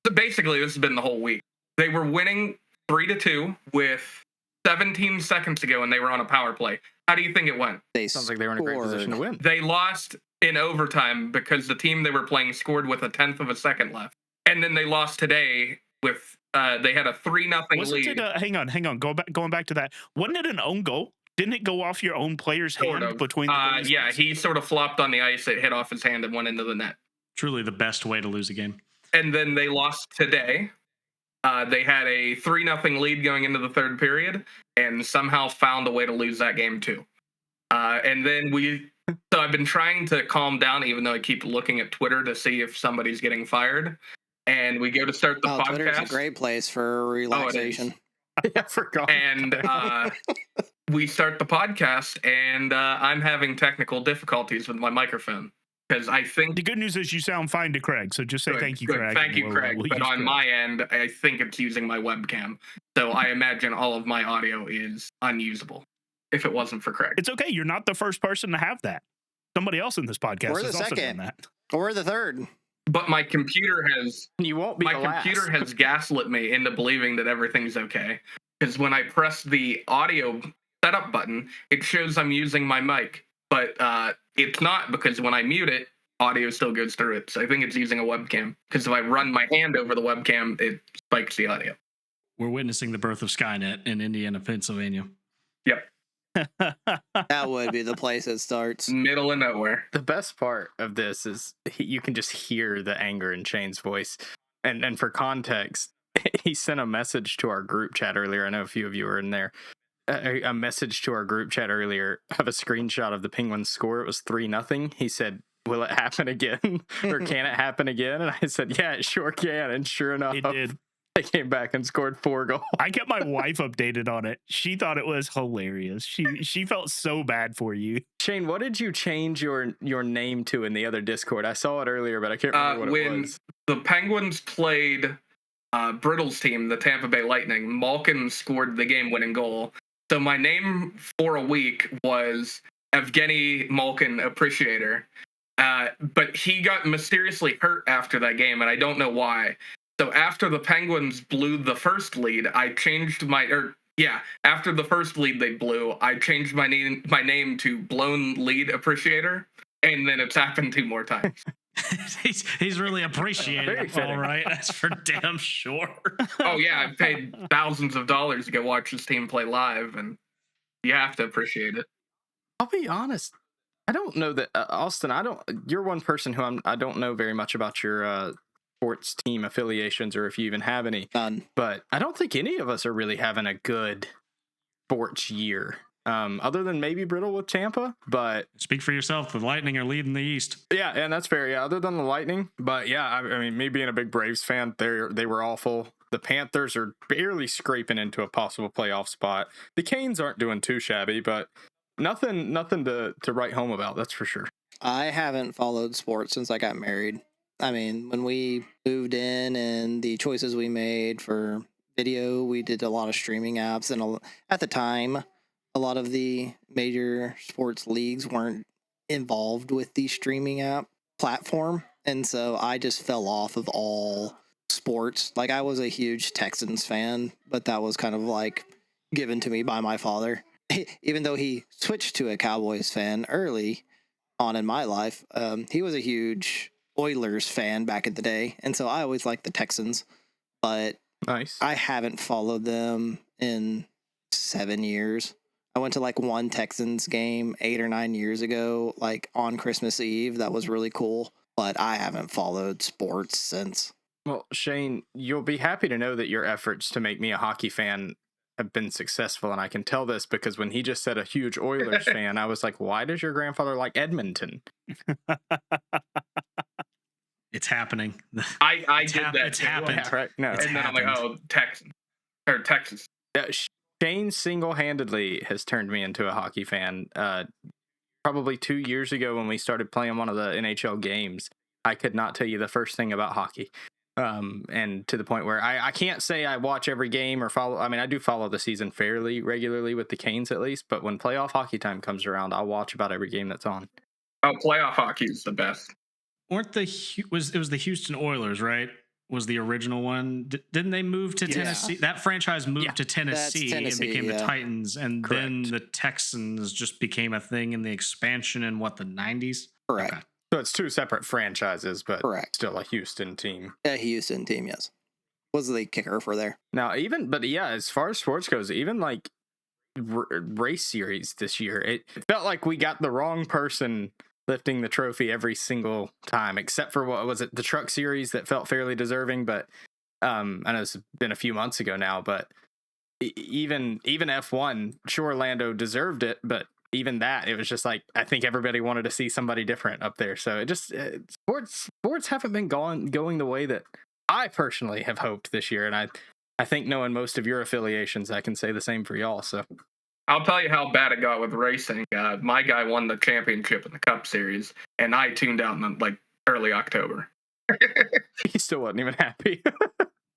So basically, this has been the whole week. They were winning 3-2 with 17 seconds to go, and they were on a power play. How do you think it went? They Sounds like they were in a great position to scored. win. They lost in overtime because the team they were playing scored with a tenth of a second left, and then they lost today with. They had a 3-0 Wasn't lead. it? Hang on. Going back to that. Wasn't it an own goal? Didn't it go off your own player's Sort hand of. between the Yeah, he sort of flopped on the ice. It hit off his hand and went into the net. Truly the best way to lose a game. And then they lost today. They had a 3-0 lead going into the third period and somehow found a way to lose that game too. And then so I've been trying to calm down, even though I keep looking at Twitter to see if somebody's getting fired. And we go to start the podcast. Twitter's a great place for relaxation. I forgot. And we start the podcast, and I'm having technical difficulties with my microphone because I think The good news is you sound fine to Craig, so just say Good, thank you, good. Craig. Thank and you, we'll- Craig. we'll But use on Craig. my end, I think it's using my webcam, so I imagine all of my audio is unusable. If it wasn't for Craig, It's okay. You're not the first person to have that. Somebody else in this podcast We're the has also second. done that. Or the third. but my computer has You won't be my the last. computer has gaslit me into believing that everything's okay. Because when I press the audio setup button, it shows I'm using my mic, but it's not, because when I mute it, audio still goes through it. So I think it's using a webcam. Because if I run my hand over the webcam, it spikes the audio. We're witnessing the birth of Skynet in Indiana, Pennsylvania. Yep, That would be the place it starts. middle of nowhere. The best part of this is you can just hear the anger in Shane's voice. And for context, he sent a message to our group chat earlier. I know a few of you were in there. A message to our group chat earlier of a screenshot of the Penguins score. It was 3-0. He said, "Will it happen again? Or can it happen again?" And I said, "Yeah, it sure can." And sure enough, It did. they came back and scored 4 goals. I kept my wife updated on it. She thought it was hilarious. She felt so bad for you. Shane, what did you change your name to in the other Discord? I saw it earlier, but I can't remember what it When was. the Penguins played Brittle's team, the Tampa Bay Lightning, Malkin scored the game-winning goal. So my name for a week was Evgeny Malkin Appreciator. But he got mysteriously hurt after that game, and I don't know why. So after the Penguins blew the first lead, I changed after the first lead they blew, I changed my name to Blown Lead Appreciator, and then it's happened 2 more times. he's really appreciating Very it. All fitting. right, that's for damn sure. Oh yeah, I paid thousands of dollars to go watch this team play live, and you have to appreciate it. I'll be honest. I don't know that Austin. You're one person who I don't know very much about your sports team affiliations, or if you even have any. None. But I don't think any of us are really having a good sports year, other than maybe Brittle with Tampa. But Speak for yourself. The Lightning are leading the East. yeah, and that's fair. Yeah, other than the Lightning. But yeah, I mean, me being a big Braves fan, they were awful. The Panthers are barely scraping into a possible playoff spot. The Canes aren't doing too shabby, but nothing to write home about. That's for sure. I haven't followed sports since I got married. I mean, when we moved in and the choices we made for video, we did a lot of streaming apps. And at the time, a lot of the major sports leagues weren't involved with the streaming app platform. And so I just fell off of all sports. Like, I was a huge Texans fan, but that was kind of like given to me by my father. Even though he switched to a Cowboys fan early on in my life, he was a huge Oilers fan back in the day, and so I always liked the Texans, but Nice. I haven't followed them in 7 years. I went to like one Texans game 8 or 9 years ago, like on Christmas Eve. That was really cool, but I haven't followed sports since. Well, Shane, you'll be happy to know that your efforts to make me a hockey fan have been successful, and I can tell this because when he just said a huge Oilers fan, I was like, why does your grandfather like Edmonton? It's happening. I It's did that. it's too. happened. Yeah, right. No. It's And then I'm like, happened. oh, Texas. Yeah, Shane single-handedly has turned me into a hockey fan. Probably 2 years ago when we started playing one of the NHL games, I could not tell you the first thing about hockey. And to the point where I can't say I watch every game or follow. I mean, I do follow the season fairly regularly with the Canes at least, but when playoff hockey time comes around, I'll watch about every game that's on. Oh, playoff hockey is the best. Weren't it was the Houston Oilers, right? Was the original one? Didn't they move to Yeah. Tennessee? That franchise moved Yeah. to Tennessee, Tennessee, and became yeah. the Titans, and then Correct. the Texans just became a thing in the expansion in what, the 90s? Correct. Okay. So it's two separate franchises, but Correct. still a Houston team. Yeah, Houston team, yes. Was the kicker for there. Now, but yeah, as far as sports goes, even like race series this year. It felt like we got the wrong person lifting the trophy every single time, except for what was it, the truck series that felt fairly deserving. But I know it's been a few months ago now, but even F1, sure, Lando deserved it, but even that, it was just like, I think everybody wanted to see somebody different up there. So it just sports haven't been going the way that I personally have hoped this year, and I think knowing most of your affiliations, I can say the same for y'all. So I'll tell you how bad it got with racing. My guy won the championship in the Cup Series, and I tuned out in like early October. he still wasn't even happy.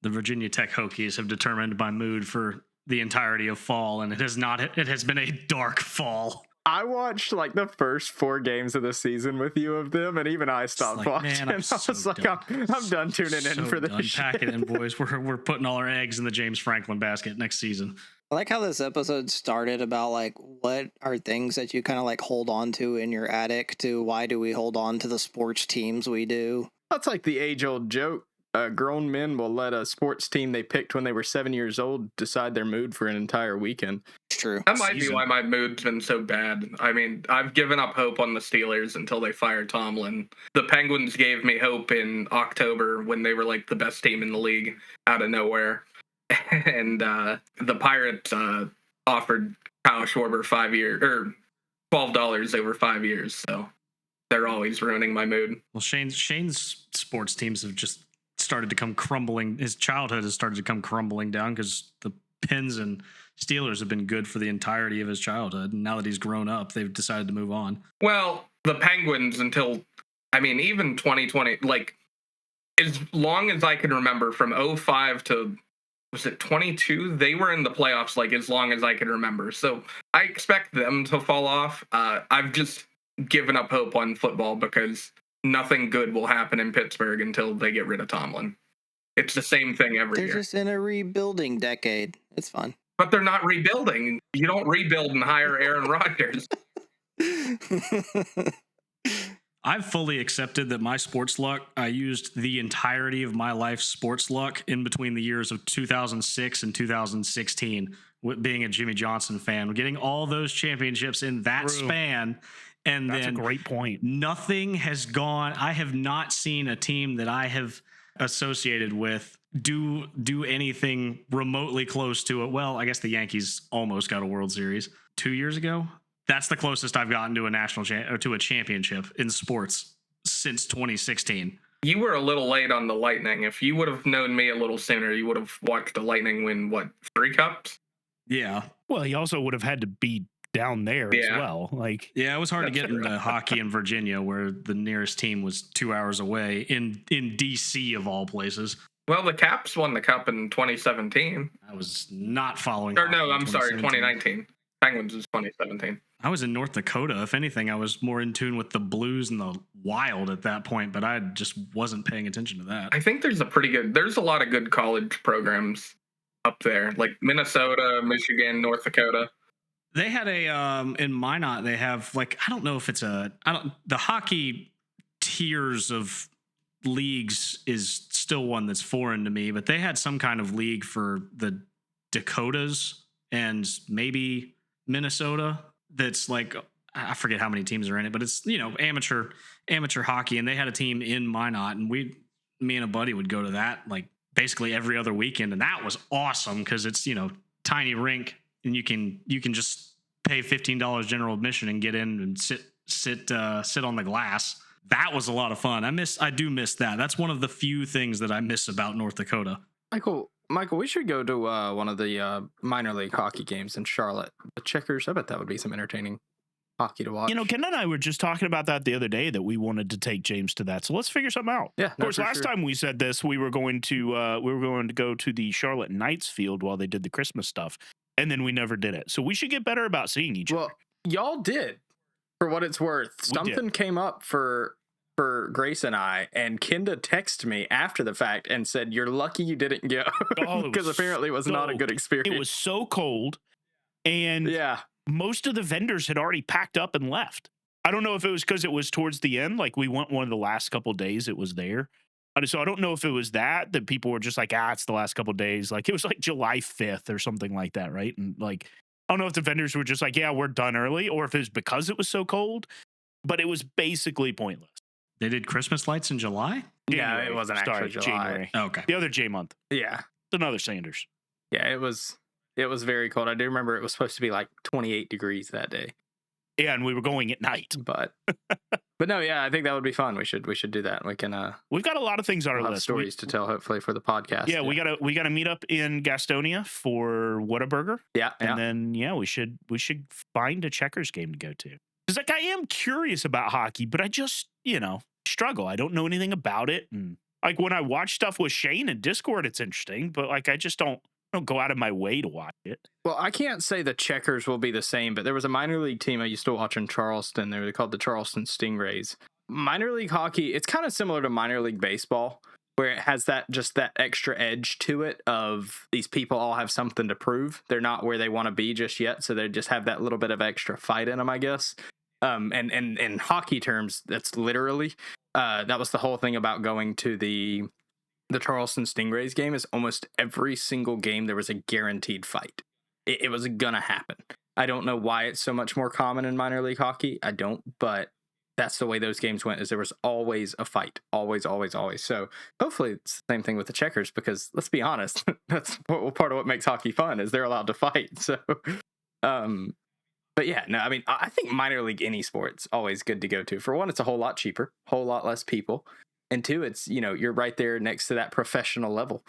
The Virginia Tech Hokies have determined my mood for the entirety of fall, and it has been a dark fall. I watched like the first 4 games of the season with you of them, and even I stopped like, watching. man, I was like, done. I'm done tuning in for this done. shit. Pack it in, boys. We're putting all our eggs in the James Franklin basket next season. I like how this episode started about like what are things that you kind of like hold on to in your attic to why do we hold on to the sports teams we do? That's like the age-old joke. Grown men will let a sports team they picked when they were 7 years old decide their mood for an entire weekend. It's true. That might be why my mood's been so bad. I mean, I've given up hope on the Steelers until they fired Tomlin. The Penguins gave me hope in October when they were like the best team in the league out of nowhere. And the Pirates offered Kyle Schwarber 5 years or $12 over 5 years. So they're always ruining my mood. Well, Shane's sports teams have just started to come crumbling. His childhood has started to come crumbling down because the Pens and Steelers have been good for the entirety of his childhood. And now that he's grown up, they've decided to move on. Well, the Penguins until, I mean, even 2020, like as long as I can remember from 05 to, was it 22? They were in the playoffs like as long as I can remember. So I expect them to fall off. I've just given up hope on football because nothing good will happen in Pittsburgh until they get rid of Tomlin. It's the same thing every They're year. just in a rebuilding decade. It's fun. But they're not rebuilding. You don't rebuild and hire Aaron Rodgers. I've fully accepted that my sports luck, I used the entirety of my life's sports luck in between the years of 2006 and 2016, with being a Jimmy Johnson fan, getting all those championships in that span. And That's then a great point. Nothing has gone. I have not seen a team that I have associated with do anything remotely close to it. Well, I guess the Yankees almost got a World Series 2 years ago. That's the closest I've gotten to a or to a championship in sports since 2016. You were a little late on the Lightning. If you would have known me a little sooner, you would have watched the Lightning win, what, 3 cups? Yeah. Well, he also would have had to be down there as well. Like, yeah, it was hard to That's get true. into hockey in Virginia, where the nearest team was 2 hours away in DC of all places. Well, the Caps won the cup in 2017. I was not following. Or hockey no, in I'm sorry, 2017. 2019. Penguins was 2017. I was in North Dakota. If anything, I was more in tune with the Blues and the Wild at that point, but I just wasn't paying attention to that. I think there's a lot of good college programs up there, like Minnesota, Michigan, North Dakota. They had in Minot, they have like, I don't know if it's the hockey tiers of leagues is still one that's foreign to me, but they had some kind of league for the Dakotas and maybe Minnesota. That's like, I forget how many teams are in it, but it's, amateur hockey. And they had a team in Minot, and me and a buddy would go to that like basically every other weekend. And that was awesome because it's, tiny rink. And you can just pay $15 general admission and get in and sit on the glass. That was a lot of fun. I do miss that. That's one of the few things that I miss about North Dakota. Michael, we should go to one of the minor league hockey games in Charlotte. The Checkers, I bet that would be some entertaining hockey to watch. Ken and I were just talking about that the other day, that we wanted to take James to that. So let's figure something out. Yeah, of course, last time we said this, we were going to go to the Charlotte Knights field while they did the Christmas stuff. And then we never did it. So we should get better about seeing each other. Well, y'all did, for what it's worth. Something came up for Grace and I, and Kenda texted me after the fact and said, "You're lucky you didn't go," because apparently it was not a good experience. It was so cold, and most of the vendors had already packed up and left. I don't know if it was because it was towards the end, like we went one of the last couple of days it was there. So I don't know if it was that people were just like, it's the last couple of days. Like it was like July 5th or something like that, right? And like I don't know if the vendors were just like, yeah, we're done early, or if it was because it was so cold, but it was basically pointless. They did Christmas lights in July? No, it wasn't actually Sorry, July. January. Okay. The other J month. Yeah. It's another Sanders. Yeah, it was very cold. I do remember it was supposed to be like 28 degrees that day. Yeah, and we were going at night. But no, yeah, I think that would be fun. We should do that. We can We've got a lot of things on our we'll have list. stories to tell hopefully for the podcast. Yeah, we gotta meet up in Gastonia for Whataburger. Yeah, And then we should find a Checkers game to go to. Because like I am curious about hockey, but I just, struggle. I don't know anything about it. And like when I watch stuff with Shane in Discord, it's interesting, but like I just don't go out of my way to watch it. Well, I can't say the Checkers will be the same, but there was a minor league team I used to watch in Charleston. They were called the Charleston Stingrays. Minor league hockey, it's kind of similar to minor league baseball, where it has that extra edge to it of these people all have something to prove. They're not where they want to be just yet, so they just have that little bit of extra fight in them, I guess. And in hockey terms, that's literally that was the whole thing about going to the Charleston Stingrays game. Is almost every single game there was a guaranteed fight. It was gonna happen. I don't know why it's so much more common in minor league hockey. I don't, but that's the way those games went. Is there was always a fight, always. So hopefully it's the same thing with the Checkers, because let's be honest, that's part of what makes hockey fun is they're allowed to fight. So, but yeah, no, I mean, I think minor league any sport's always good to go to. For one, it's a whole lot cheaper, whole lot less people. And two, it's, you're right there next to that professional level.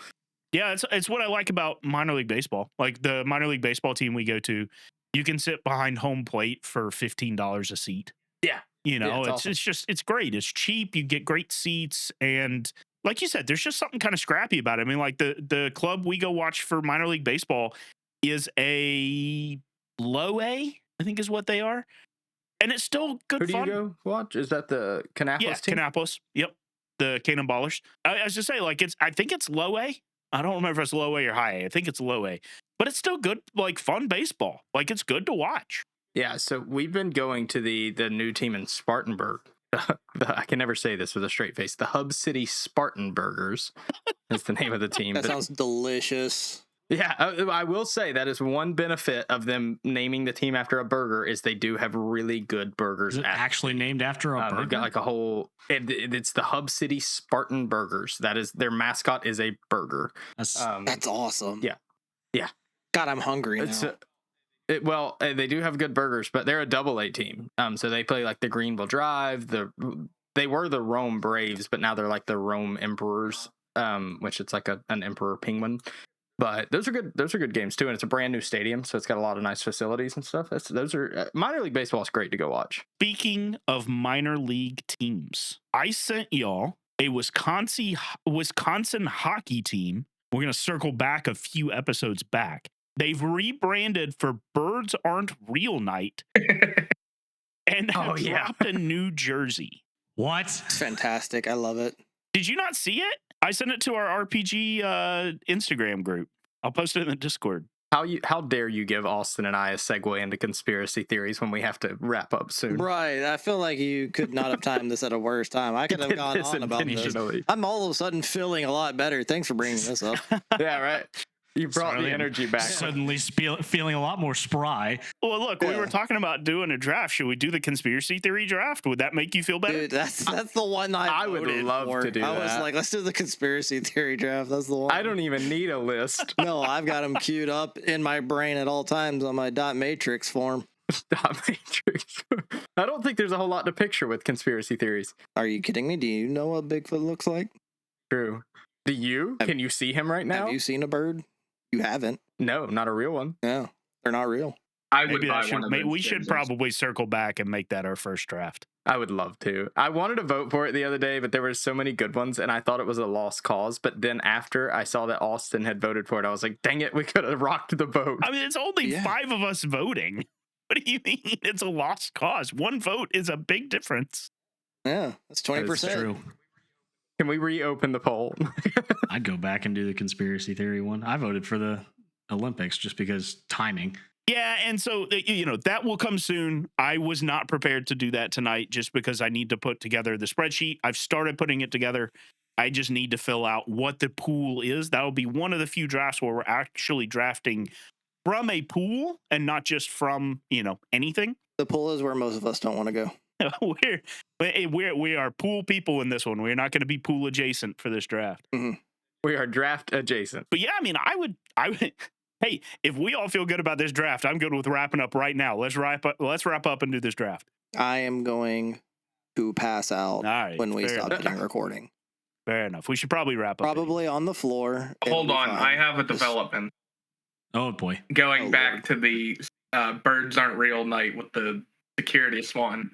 Yeah, it's what I like about minor league baseball. Like the minor league baseball team we go to, you can sit behind home plate for $15 a seat. Yeah. Awesome. It's great. It's cheap. You get great seats. And like you said, there's just something kind of scrappy about it. I mean, like the club we go watch for minor league baseball is a low A, I think is what they are. And it's still good Who do fun. you go watch? Is that the Kannapolis team? Kannapolis. Yep. The Cannonballers. I was just saying, like, I think it's low A. I don't remember if it's low A or high A. I think it's low A. But it's still good, like, fun baseball. Like, it's good to watch. Yeah, so we've been going to the new team in Spartanburg. I can never say this with a straight face. The Hub City Spartanburgers is the name of the team. That sounds delicious. Yeah, I will say that is one benefit of them naming the team after a burger is they do have really good burgers. Is it actually named after a burger? They've got like a whole. It's the Hub City Spartan Burgers. That is their mascot is a burger. That's awesome. Yeah. God, I'm hungry now. They do have good burgers, but they're a AA team. So they play like the Greenville Drive. They were the Rome Braves, but now they're like the Rome Emperors, which it's like an emperor penguin. But those are good games too, and it's a brand new stadium, so it's got a lot of nice facilities and stuff. Those are minor league baseball is great to go watch. Speaking of minor league teams, I sent y'all a Wisconsin hockey team. We're gonna circle back a few episodes back. They've rebranded for Birds Aren't Real Night, and have dropped a new jersey. What? It's fantastic. I love it. Did you not see it? I sent it to our RPG Instagram group. I'll post it in the Discord. How dare you give Austin and I a segue into conspiracy theories when we have to wrap up soon? Right. I feel like you could not have timed this at a worse time. I could have gone on about this. I'm all of a sudden feeling a lot better. Thanks for bringing this up. Yeah, right. You brought the energy back. Suddenly feeling a lot more spry. Well, look, we were talking about doing a draft. Should we do the conspiracy theory draft? Would that make you feel better? Dude, that's the one I would love for. to do that. I was like, let's do the conspiracy theory draft. That's the one. I don't even need a list. No, I've got them queued up in my brain at all times on my dot matrix form. Dot matrix. I don't think there's a whole lot to picture with conspiracy theories. Are you kidding me? Do you know what Bigfoot looks like? True. Do you? Can you see him right now? Have you seen a bird? You haven't. No, not a real one. No, they're not real. I would buy one of those. We should probably circle back and make that our first draft. I would love to. I wanted to vote for it the other day, but there were so many good ones, and I thought it was a lost cause. But then after I saw that Austin had voted for it, I was like, dang it, we could have rocked the vote. I mean, it's only 5 of us voting. What do you mean it's a lost cause? One vote is a big difference. Yeah, that's 20%. That's true. Can we reopen the poll? I'd go back and do the conspiracy theory one. I voted for the Olympics just because timing. Yeah, and so, that will come soon. I was not prepared to do that tonight just because I need to put together the spreadsheet. I've started putting it together. I just need to fill out what the pool is. That will be one of the few drafts where we're actually drafting from a pool and not just from, anything. The pool is where most of us don't want to go. We are pool people in this one. We're not going to be pool adjacent for this draft. We are draft adjacent. But yeah, I mean, I would. Hey, if we all feel good about this draft, I'm good with wrapping up right now. Let's wrap up and do this draft. I am going to pass out All right, when we fair stop enough. getting recording. Fair enough. We should probably wrap up. Probably on the floor. It'll Hold be on, fine. I have a Just- development. Oh boy. Going Oh, back Lord. to the birds aren't real night with the security swan.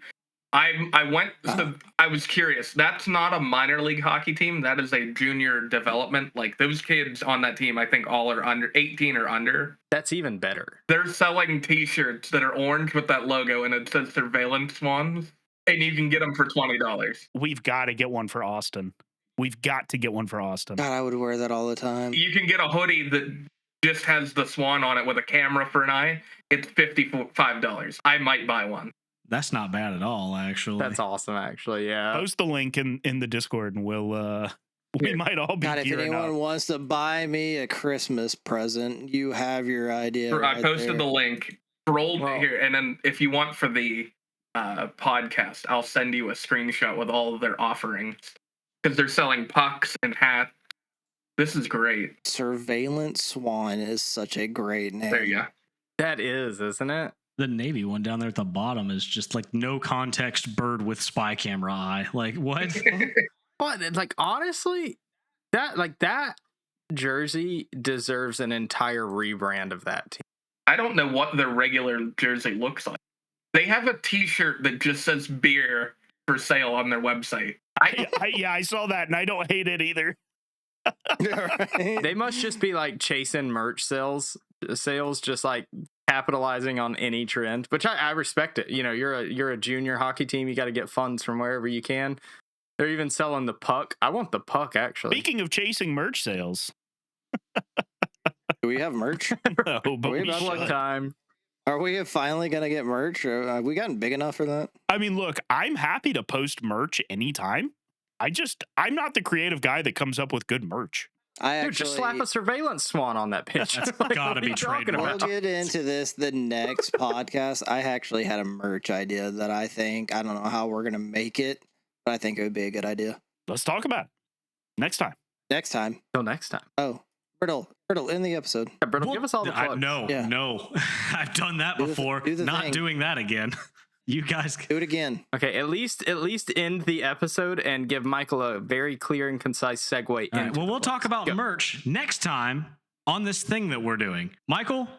I was curious. That's not a minor league hockey team. That is a junior development. Like those kids on that team, I think all are under 18 or under. That's even better. They're selling T-shirts that are orange with that logo and it says Surveillance Swans, and you can get them for $20. We've got to get one for Austin. We've got to get one for Austin. God, I would wear that all the time. You can get a hoodie that just has the swan on it with a camera for an eye. It's $55. I might buy one. That's not bad at all, actually. That's awesome, actually. Yeah. Post the link in the Discord, and we Yeah. might all be God, if gearing anyone up. wants to buy me a Christmas present, you have your idea. I right posted there. the link. Scroll Well- here, and then if you want for the podcast, I'll send you a screenshot with all of their offerings because they're selling pucks and hats. This is great. Surveillance Swan is such a great name. There you go. That is, isn't it? The Navy one down there at the bottom is just like no context bird with spy camera eye. Like what? But like honestly, that jersey deserves an entire rebrand of that team. I don't know what their regular jersey looks like. They have a T-shirt that just says beer for sale on their website. I saw that, and I don't hate it either. Right? They must just be like chasing merch sales, just like capitalizing on any trend. Which I respect it. You know, you're a junior hockey team. You got to get funds from wherever you can. They're even selling the puck. I want the puck actually. Speaking of chasing merch sales, Do we have merch? no, but we we about Plug should. time. Are we finally gonna get merch? Or have we gotten big enough for that? I mean, look, I'm happy to post merch anytime. I'm not the creative guy that comes up with good merch. I Dude, actually just slap a surveillance swan on that pitch. That's Like, gotta what are be you talking trademarked. We'll about? get into this the next podcast. I actually had a merch idea that I don't know how we're gonna make it, but I think it would be a good idea. Let's talk about it next time. Next time. Till next time. Oh, Brittle, in the episode. Yeah, Brittle, Well, give us all the plugs. No, Yeah. no. I've done that Do the- before. do the Not thing. doing that again. You guys. Do it again. Okay, at least end the episode and give Michael a very clear and concise segue. All right, into well, the we'll talk plugs. about Go. merch next time on this thing that we're doing. Michael,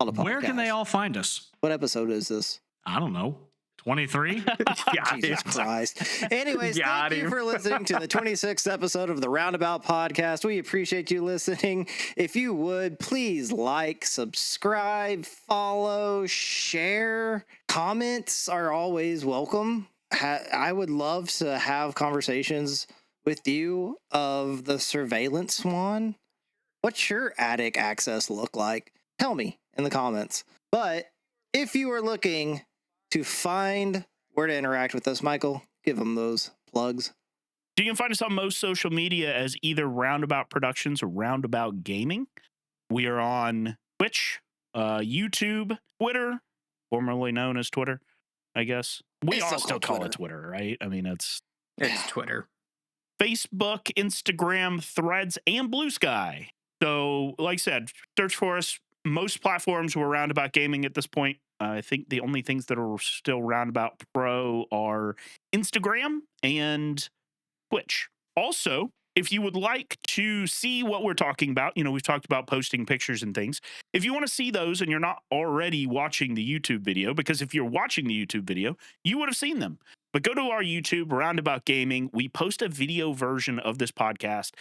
On the where can they podcast. all find us? What episode is this? I don't know. 23? Got Jesus him. Christ. Anyways, Got thank you him. for listening to the 26th episode of the Roundabout Podcast. We appreciate you listening. If you would, please like, subscribe, follow, share. Comments are always welcome. I would love to have conversations with you of the Surveillance Swan. What's your attic access look like? Tell me in the comments. But if you are looking to find where to interact with us, Michael, give them those plugs. You can find us on most social media as either Roundabout Productions or Roundabout Gaming. We are on Twitch, YouTube, Twitter, formerly known as Twitter, I guess. We It's all still still called call it Twitter, right? I mean, it's It's Twitter. Facebook, Instagram, Threads, and Blue Sky. So, like I said, search for us. Most platforms were Roundabout Gaming at this point. I think the only things that are still Roundabout Pro are Instagram and Twitch. Also, if you would like to see what we're talking about, we've talked about posting pictures and things. If you want to see those and you're not already watching the YouTube video, because if you're watching the YouTube video, you would have seen them. But go to our YouTube, Roundabout Gaming. We post a video version of this podcast.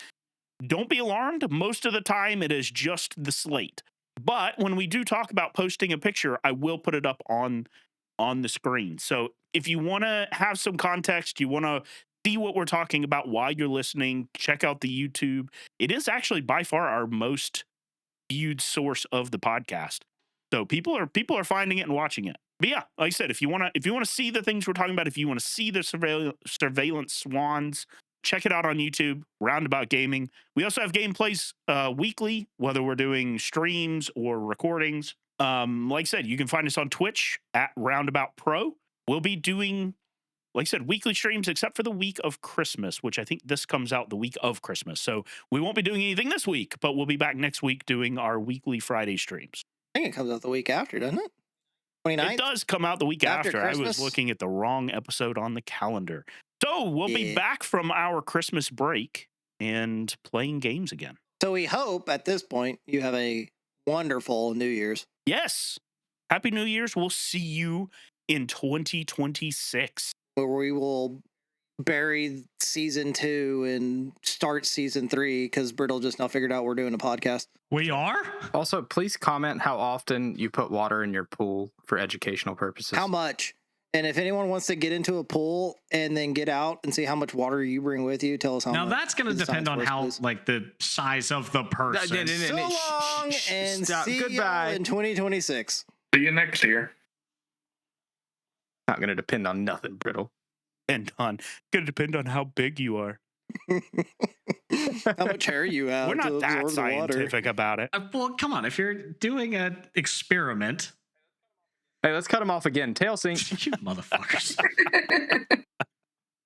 Don't be alarmed. Most of the time, it is just the slate. But when we do talk about posting a picture, I will put it up on the screen. So if you want to have some context, you want to see what we're talking about while you're listening, check out the YouTube. It is actually by far our most viewed source of the podcast. So people are finding it and watching it. But yeah, like I said, if you want to see the things we're talking about, if you want to see the surveillance swans, check it out on YouTube, Roundabout Gaming. We also have gameplays weekly, whether we're doing streams or recordings. Like I said, you can find us on Twitch at Roundabout Pro. We'll be doing, like I said, weekly streams except for the week of Christmas, which I think this comes out the week of Christmas. So we won't be doing anything this week, but we'll be back next week doing our weekly Friday streams. I think it comes out the week after, doesn't it? 29th? It does come out the week After after. I was Christmas? looking at the wrong episode on the calendar. So we'll be Yeah. back from our Christmas break and playing games again. So we hope at this point you have a wonderful New Year's. Yes. Happy New Year's. We'll see you in 2026. Where we will bury season 2 and start season 3 because Brittle just now figured out we're doing a podcast. We are? Also, please comment how often you put water in your pool for educational purposes. How much? And if anyone wants to get into a pool and then get out and see how much water you bring with you, tell us how Now much. that's going to Please depend sign on for us, how, please. like, the size of the person. So long and Stop. see y'all Goodbye. in 2026. See you next year. Not going to depend on nothing, Brittle. And gonna depend on how big you are. How much hair you have We're to not that absorb the water. scientific about it. Well, come on. If you're doing an experiment, Hey, let's cut him off again. Tail sync. you motherfuckers.